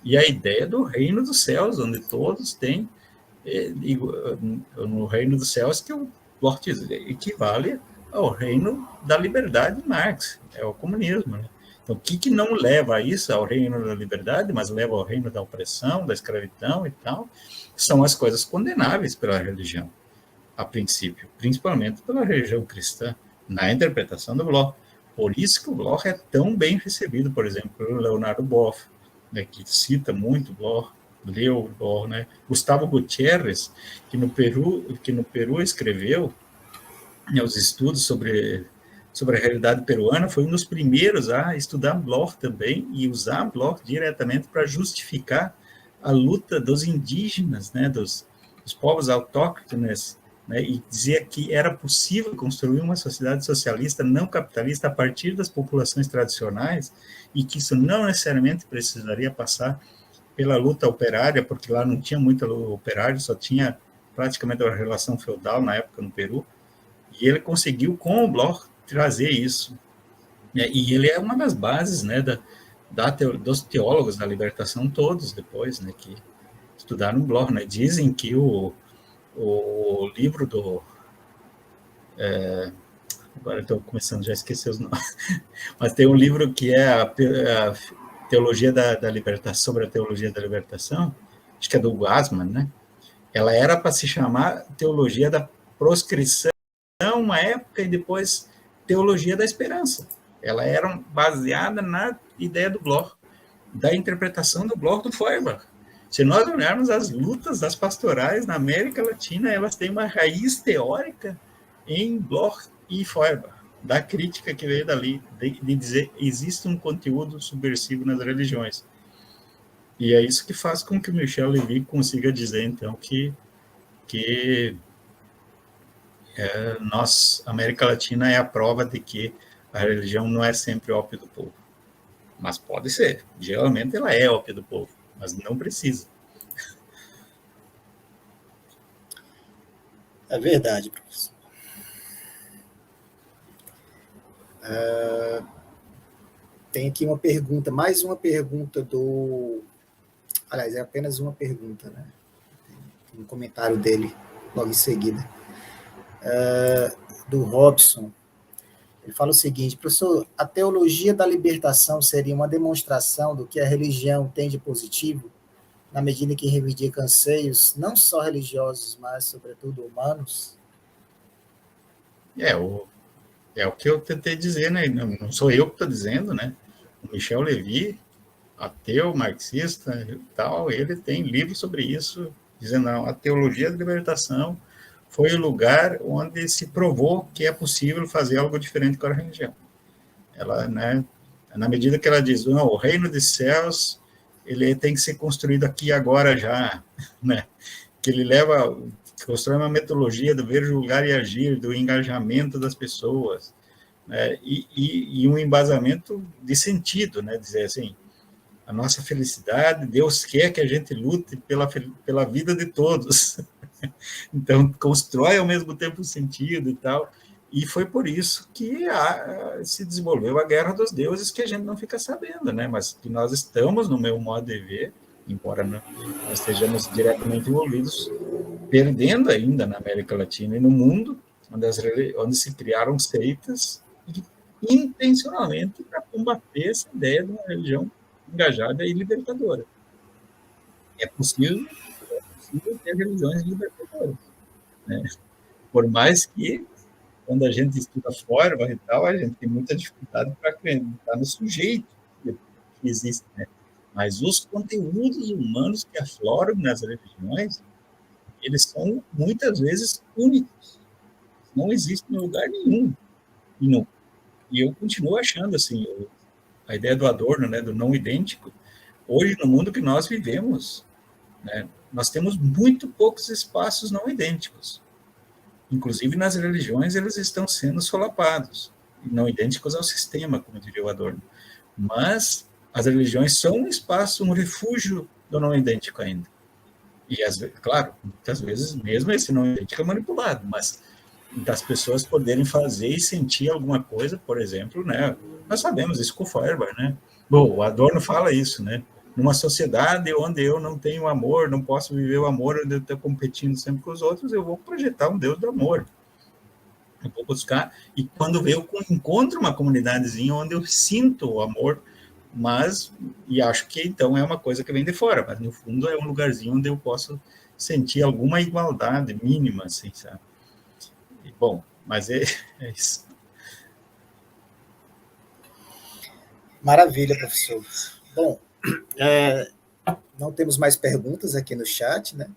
E a ideia do reino dos céus, onde todos têm, no reino dos céus, que o Lort equivale ao reino da liberdade de Marx, é o comunismo, né? Então, o que não leva a isso, ao reino da liberdade, mas leva ao reino da opressão, da escravidão e tal, são as coisas condenáveis pela religião, a princípio, principalmente pela religião cristã, na interpretação do Bloch. Por isso que o Bloch é tão bem recebido, por exemplo, pelo Leonardo Boff, né, que cita muito Bloch, leu Bloch, né? Gustavo Gutierrez, que no Peru escreveu, né, os estudos sobre a realidade peruana, foi um dos primeiros a estudar Bloch também e usar Bloch diretamente para justificar a luta dos indígenas, né, dos povos autóctones, né, e dizia que era possível construir uma sociedade socialista não capitalista a partir das populações tradicionais e que isso não necessariamente precisaria passar pela luta operária, porque lá não tinha muita luta operária, só tinha praticamente uma relação feudal na época no Peru, e ele conseguiu, com o Bloch, trazer isso. E ele é uma das bases, né, dos teólogos da libertação todos depois, né, que estudaram o Bloch, né? Dizem que o livro do... agora estou começando já a esquecer os nomes, mas tem um livro que é a Teologia da Libertação, sobre a Teologia da Libertação, acho que é do Gassman, né? Ela era para se chamar Teologia da Proscrição, uma época, e depois Teologia da Esperança. Ela era baseada na ideia do Bloch, da interpretação do Bloch do Feuerbach. Se nós olharmos as lutas das pastorais na América Latina, elas têm uma raiz teórica em Bloch e Feuerbach, da crítica que veio dali, de dizer que existe um conteúdo subversivo nas religiões. E é isso que faz com que o Michel Levy consiga dizer, então, que a América Latina é a prova de que a religião não é sempre ópio do povo. Mas pode ser. Geralmente ela é ópio do povo, mas não precisa. É verdade, professor. Tem aqui uma pergunta, mais uma pergunta do... Aliás, é apenas uma pergunta, né? Tem um comentário dele logo em seguida. Do Robson. Ele fala o seguinte: professor, a teologia da libertação seria uma demonstração do que a religião tem de positivo, na medida que reivindica anseios não só religiosos, mas, sobretudo, humanos? É o que eu tentei dizer, né? Não sou eu que estou dizendo, né? O Michel Levy, ateu, marxista e tal, ele tem livro sobre isso, dizendo, não, a teologia da libertação foi o lugar onde se provou que é possível fazer algo diferente com a religião. Ela, né, na medida que ela diz, não, o reino dos céus, ele tem que ser construído aqui agora já, né? Que ele constrói uma metodologia do ver, julgar e agir, do engajamento das pessoas, né? E um embasamento de sentido, né? Dizer assim, a nossa felicidade, Deus quer que a gente lute pela vida de todos. Então, constrói ao mesmo tempo o sentido e tal. E foi por isso que se desenvolveu a guerra dos deuses, que a gente não fica sabendo, né? Mas que nós estamos, no meu modo de ver, embora nós estejamos diretamente envolvidos, perdendo ainda na América Latina e no mundo, onde se criaram seitas intencionalmente para combater essa ideia de uma religião engajada e libertadora. É possível ter religiões libertadoras, né? Por mais que, quando a gente estuda Feuerbach e tal, a gente tem muita dificuldade para acreditar no sujeito que existe, né? Mas os conteúdos humanos que afloram nas religiões, eles são muitas vezes únicos. Não existem em lugar nenhum. E eu continuo achando assim, a ideia do Adorno, né, do não idêntico, hoje no mundo que nós vivemos, né, nós temos muito poucos espaços não idênticos. Inclusive nas religiões eles estão sendo solapados, não idênticos ao sistema, como diria o Adorno. Mas as religiões são um espaço, um refúgio do não idêntico ainda. E, claro, muitas vezes mesmo esse não idêntico é manipulado, mas das pessoas poderem fazer e sentir alguma coisa, por exemplo, né? Nós sabemos isso com o Feuerbach, né? Bom, o Adorno fala isso, né? Numa sociedade onde eu não tenho amor, não posso viver o amor, onde eu estou competindo sempre com os outros, eu vou projetar um Deus do amor. Eu vou buscar, e quando eu encontro uma comunidadezinha onde eu sinto o amor, e acho que então é uma coisa que vem de fora, mas no fundo é um lugarzinho onde eu posso sentir alguma igualdade mínima, assim, sabe? Bom, mas é isso. Maravilha, professor. Bom, não temos mais perguntas aqui no chat, né?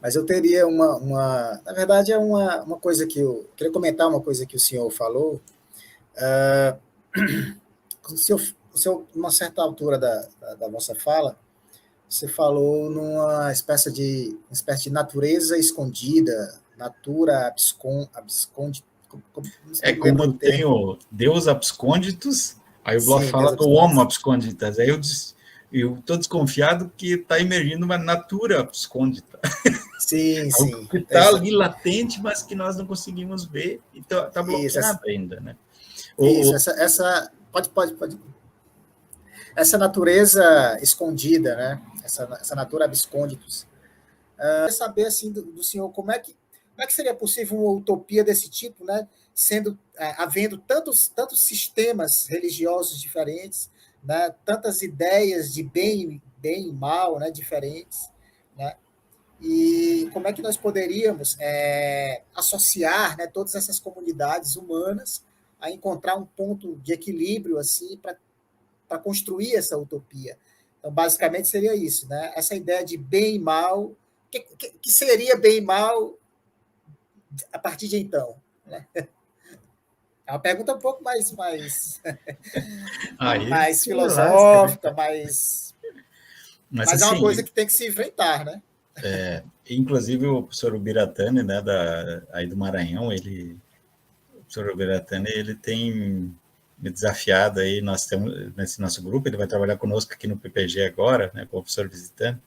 Mas eu teria na verdade, é uma coisa que eu queria comentar, uma coisa que o senhor falou. Numa certa altura da nossa fala, você falou numa espécie de natureza escondida, natura absconde. Como tem o Deus absconditus, aí o Bloch fala do homo absconditas. Aí eu estou desconfiado que está emergindo uma natura abscondita. Sim, sim. Que está ali latente, mas que nós não conseguimos ver e está bloqueado ainda, né? Isso, pode. Essa natureza escondida, né? Essa natura absconditus. Queria saber assim do senhor como é que seria possível uma utopia desse tipo, né? Havendo tantos sistemas religiosos diferentes, né? Tantas ideias de bem e mal, né? Diferentes, né? E como é que nós poderíamos associar, né, todas essas comunidades humanas a encontrar um ponto de equilíbrio assim para construir essa utopia? Então, basicamente seria isso, né? Essa ideia de bem e mal, que seria bem e mal a partir de então, né? É uma pergunta um pouco mais filosófica, mas assim, é uma coisa que tem que se enfrentar, né? Inclusive o professor Ubiratani, né, aí do Maranhão, o professor Ubiratani, ele tem me desafiado aí, nós temos nesse nosso grupo, ele vai trabalhar conosco aqui no PPG agora, né, com o professor visitante.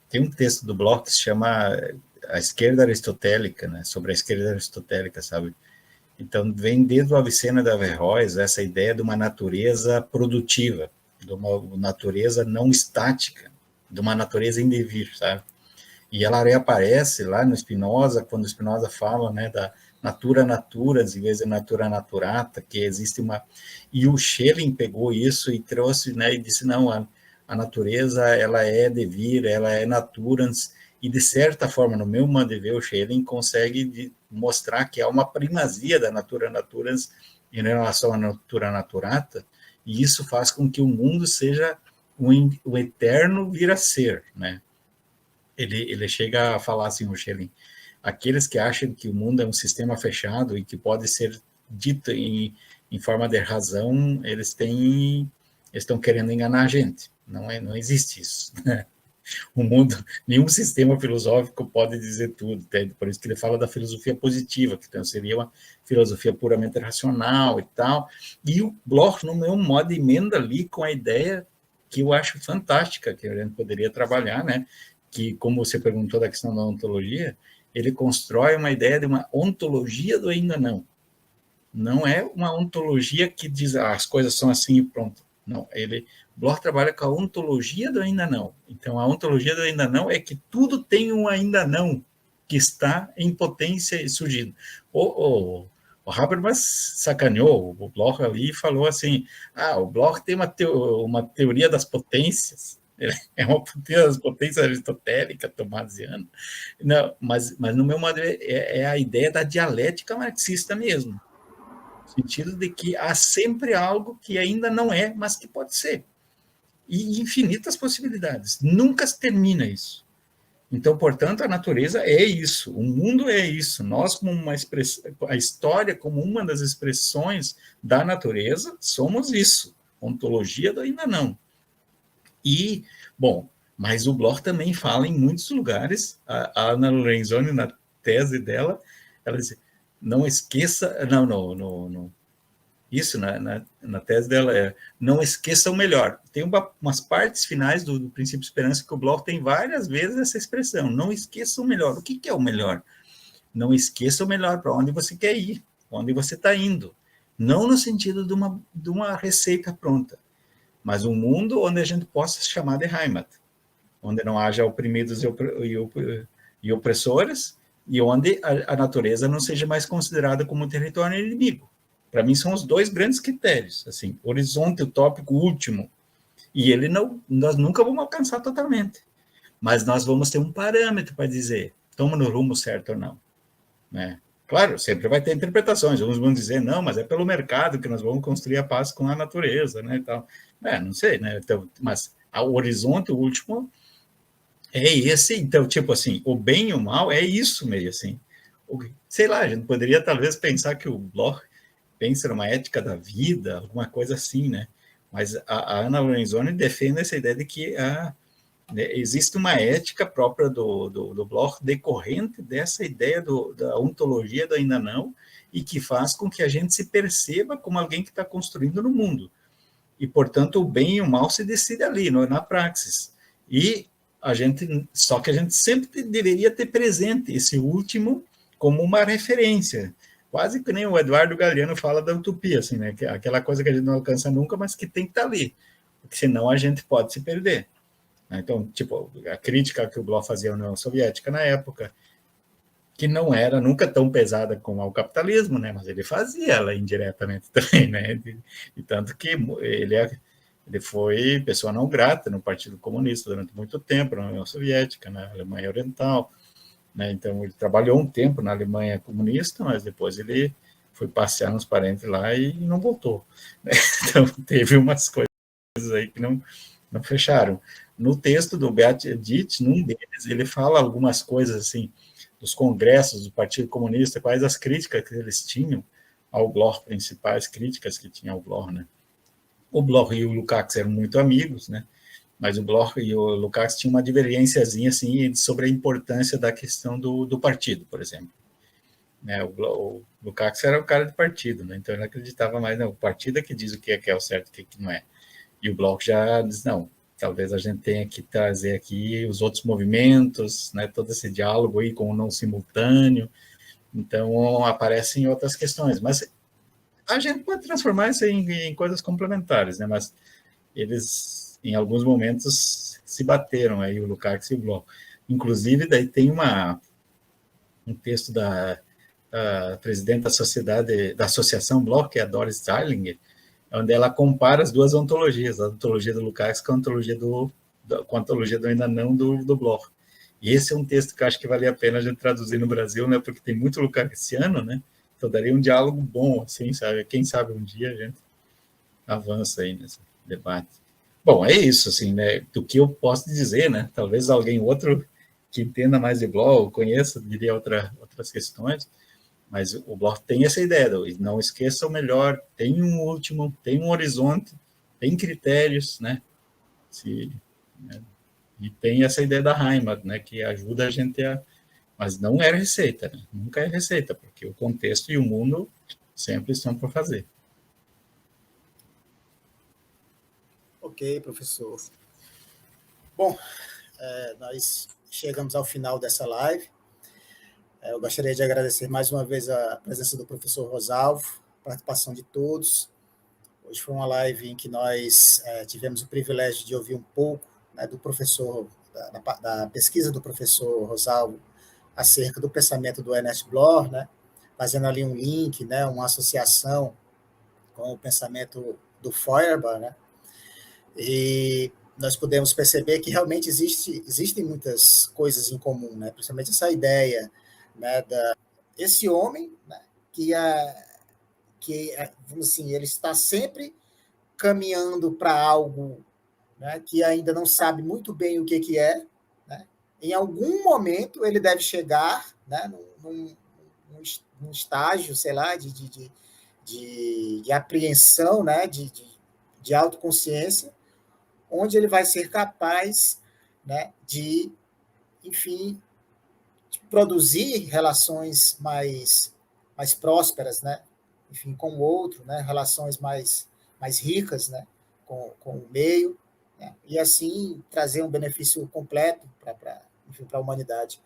Tem um texto do Bloch que se chama A Esquerda Aristotélica, né, sobre a esquerda aristotélica, sabe? Então, vem desde o Avicena de Averroes essa ideia de uma natureza produtiva, de uma natureza não estática, de uma natureza em devir, sabe? E ela reaparece lá no Spinoza, quando Spinoza fala, né, da natura naturans, em vez de natura naturata, que existe uma... E o Schelling pegou isso e trouxe, né, e disse, não, a natureza, ela é devir, ela é naturans, e de certa forma, no meu modo de ver, o Schelling consegue mostrar que há uma primazia da natura naturans em relação à natura naturata, e isso faz com que o mundo seja o eterno vir a ser, né? Ele chega a falar assim, o Schelling, aqueles que acham que o mundo é um sistema fechado e que pode ser dito em forma de razão, eles estão querendo enganar a gente. Não existe isso. O mundo, nenhum sistema filosófico pode dizer tudo. Por isso que ele fala da filosofia positiva, que então seria uma filosofia puramente racional e tal. E o Bloch, no meu modo, emenda ali com a ideia que eu acho fantástica, que a gente poderia trabalhar, né? Que, como você perguntou da questão da ontologia, ele constrói uma ideia de uma ontologia do ainda não. Não é uma ontologia que diz as coisas são assim e pronto. Não, Bloch trabalha com a ontologia do ainda não. Então, a ontologia do ainda não é que tudo tem um ainda não que está em potência e surgindo. O Habermas sacaneou o Bloch ali e falou assim, o Bloch tem uma teoria das potências. É uma potência aristotélica, tomasiana. Não, mas no meu modo é a ideia da dialética marxista mesmo. No sentido de que há sempre algo que ainda não é, mas que pode ser. E infinitas possibilidades. Nunca se termina isso. Então, portanto, a natureza é isso, o mundo é isso. Nós, como a história, como uma das expressões da natureza, somos isso. Ontologia do ainda não. E, bom, mas o Bloch também fala em muitos lugares, a Ana Lorenzoni, na tese dela, ela diz, não esqueça, isso, na tese dela, não esqueça o melhor. Tem umas partes finais do Princípio de Esperança que o Bloch tem várias vezes essa expressão, não esqueça o melhor. O que é o melhor? não esqueça o melhor, para onde você quer ir, onde você está indo. Não no sentido de uma receita pronta, mas um mundo onde a gente possa chamar de Heimat, onde não haja oprimidos e opressores, e onde a natureza não seja mais considerada como um território inimigo. Para mim, são os dois grandes critérios, assim, horizonte utópico último, e ele não, nós nunca vamos alcançar totalmente, mas nós vamos ter um parâmetro para dizer, estamos no rumo certo ou não, né? Claro, sempre vai ter interpretações, uns vão dizer, não, mas é pelo mercado que nós vamos construir a paz com a natureza, né, e tal. Não sei, né, então, mas o horizonte último é esse, então, tipo assim, o bem e o mal é isso meio assim. Sei lá, a gente poderia talvez pensar que o Bloch pensa numa ética da vida, alguma coisa assim, né? Mas a Ana Lorenzoni defende essa ideia de que existe uma ética própria do Bloch decorrente dessa ideia da ontologia do ainda não, e que faz com que a gente se perceba como alguém que está construindo no mundo. E, portanto, o bem e o mal se decide ali, na praxis. E só que a gente sempre deveria ter presente esse último como uma referência, quase que nem o Eduardo Galeano fala da utopia, assim, né? Que é aquela coisa que a gente não alcança nunca, mas que tem que estar ali, porque senão a gente pode se perder. Então, tipo, a crítica que o Bloch fazia à União Soviética na época, que não era nunca tão pesada como ao capitalismo, né? Mas ele fazia ela indiretamente também, né? E tanto que ele foi pessoa não grata no Partido Comunista durante muito tempo, na União Soviética, na Alemanha Oriental, né? Então, ele trabalhou um tempo na Alemanha comunista, mas depois ele foi passear nos parentes lá e não voltou, né? Então, teve umas coisas aí que não fecharam. No texto do Beat Edith, num deles, ele fala algumas coisas assim, dos congressos do Partido Comunista, quais as críticas que eles tinham ao Bloch, principais críticas que tinha ao Bloch, né? O Bloch e o Lukács eram muito amigos, né? Mas o Bloch e o Lukács tinham uma divergênciazinha assim sobre a importância da questão do partido, por exemplo. Né? O Lukács era o cara de partido, né? Então ele acreditava mais, não, o partido é que diz o que é o certo e o que não é. E o Bloch já diz, não, talvez a gente tenha que trazer aqui os outros movimentos, né, todo esse diálogo aí com o não simultâneo, então aparecem outras questões, mas a gente pode transformar isso em coisas complementares, né, mas eles, em alguns momentos, se bateram aí, o Lukács e o Bloch. Inclusive, daí tem um texto da presidente da sociedade, da Associação Bloch, que é a Doris Starlinger, onde ela compara as duas ontologias, a ontologia do Lukács com a ontologia com a ontologia do ainda não do Bloch. E esse é um texto que eu acho que vale a pena a gente traduzir no Brasil, né, porque tem muito Lukácsiano, né, então daria um diálogo bom, assim, sabe, quem sabe um dia a gente avança aí nesse debate. Bom, é isso, assim, né, do que eu posso dizer, né, talvez alguém outro que entenda mais de Bloch, conheça, diria outras questões, mas o Bloch tem essa ideia, não esqueça o melhor, tem um último, tem um horizonte, tem critérios, né? Né? E tem essa ideia da Heimat, né? Que ajuda a gente a... Mas não é receita, né? Nunca é receita, porque o contexto e o mundo sempre estão por fazer. Ok, professor. Bom, nós chegamos ao final dessa live. Eu gostaria de agradecer mais uma vez a presença do professor Rosalvo, a participação de todos. Hoje foi uma live em que nós tivemos o privilégio de ouvir um pouco, né, do professor, da pesquisa do professor Rosalvo acerca do pensamento do Ernest Bloch, né, fazendo ali um link, né, uma associação com o pensamento do Feuerbach, né, e nós podemos perceber que realmente existem muitas coisas em comum, né, principalmente essa ideia, né, esse homem, né, que vamos assim, ele está sempre caminhando para algo, né, que ainda não sabe muito bem o que é, né? Em algum momento ele deve chegar, né, num estágio, sei lá, de apreensão, né, de autoconsciência, onde ele vai ser capaz, né, de, enfim, de produzir relações mais prósperas, né, enfim, com o outro, né, relações mais ricas, né, com o meio, né, e assim trazer um benefício completo para a humanidade.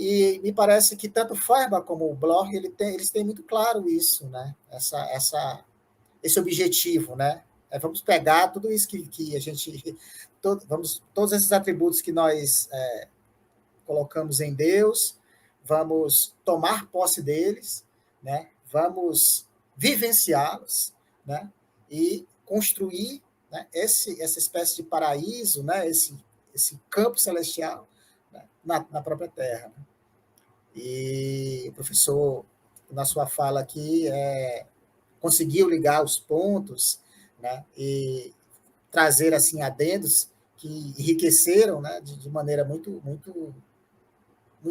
E me parece que tanto Feuerbach como o Bloch, eles têm muito claro isso, né? Esse objetivo, né? Vamos pegar tudo isso que a gente... todos esses atributos que nós colocamos em Deus, vamos tomar posse deles, né? Vamos vivenciá-los, né? E construir, né, essa espécie de paraíso, né, esse campo celestial, né, na própria Terra. Né? E o professor, na sua fala aqui, conseguiu ligar os pontos, né, e trazer assim adendos que enriqueceram, né, de maneira muito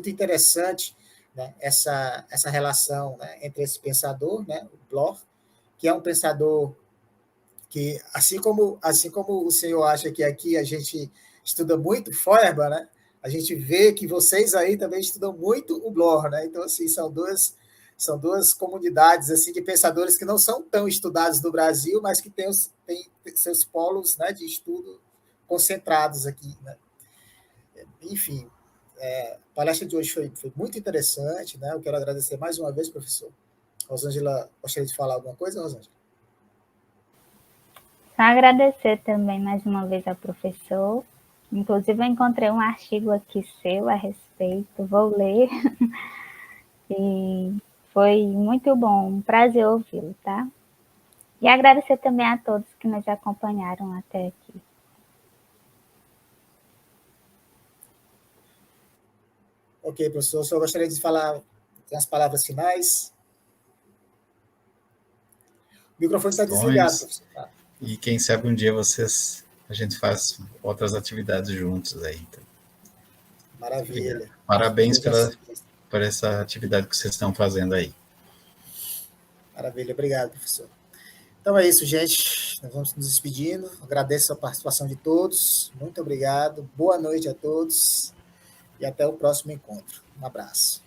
interessante, né, essa relação, né, entre esse pensador, né, o Bloch, que é um pensador que, assim como o senhor acha que aqui a gente estuda muito Feuerbach, né? A gente vê que vocês aí também estudam muito o Bloch, né? Então, assim, são duas comunidades assim de pensadores que não são tão estudados no Brasil, mas que têm seus polos, né, de estudo concentrados aqui, né? Enfim, a palestra de hoje foi muito interessante, né? Eu quero agradecer mais uma vez, professor. Rosângela, gostaria de falar alguma coisa, Rosângela? Só agradecer também mais uma vez ao professor. Inclusive, eu encontrei um artigo aqui seu a respeito, vou ler. E foi muito bom, um prazer ouvi-lo, tá? E agradecer também a todos que nos acompanharam até aqui. Ok, professor, o senhor gostaria de falar as palavras finais? O microfone está desligado, professor. Tá? E quem sabe um dia a gente faz outras atividades juntos aí. Então. Maravilha. Parabéns por essa atividade que vocês estão fazendo aí. Maravilha, obrigado, professor. Então é isso, gente. Nós vamos nos despedindo. Agradeço a participação de todos. Muito obrigado. Boa noite a todos. E até o próximo encontro. Um abraço.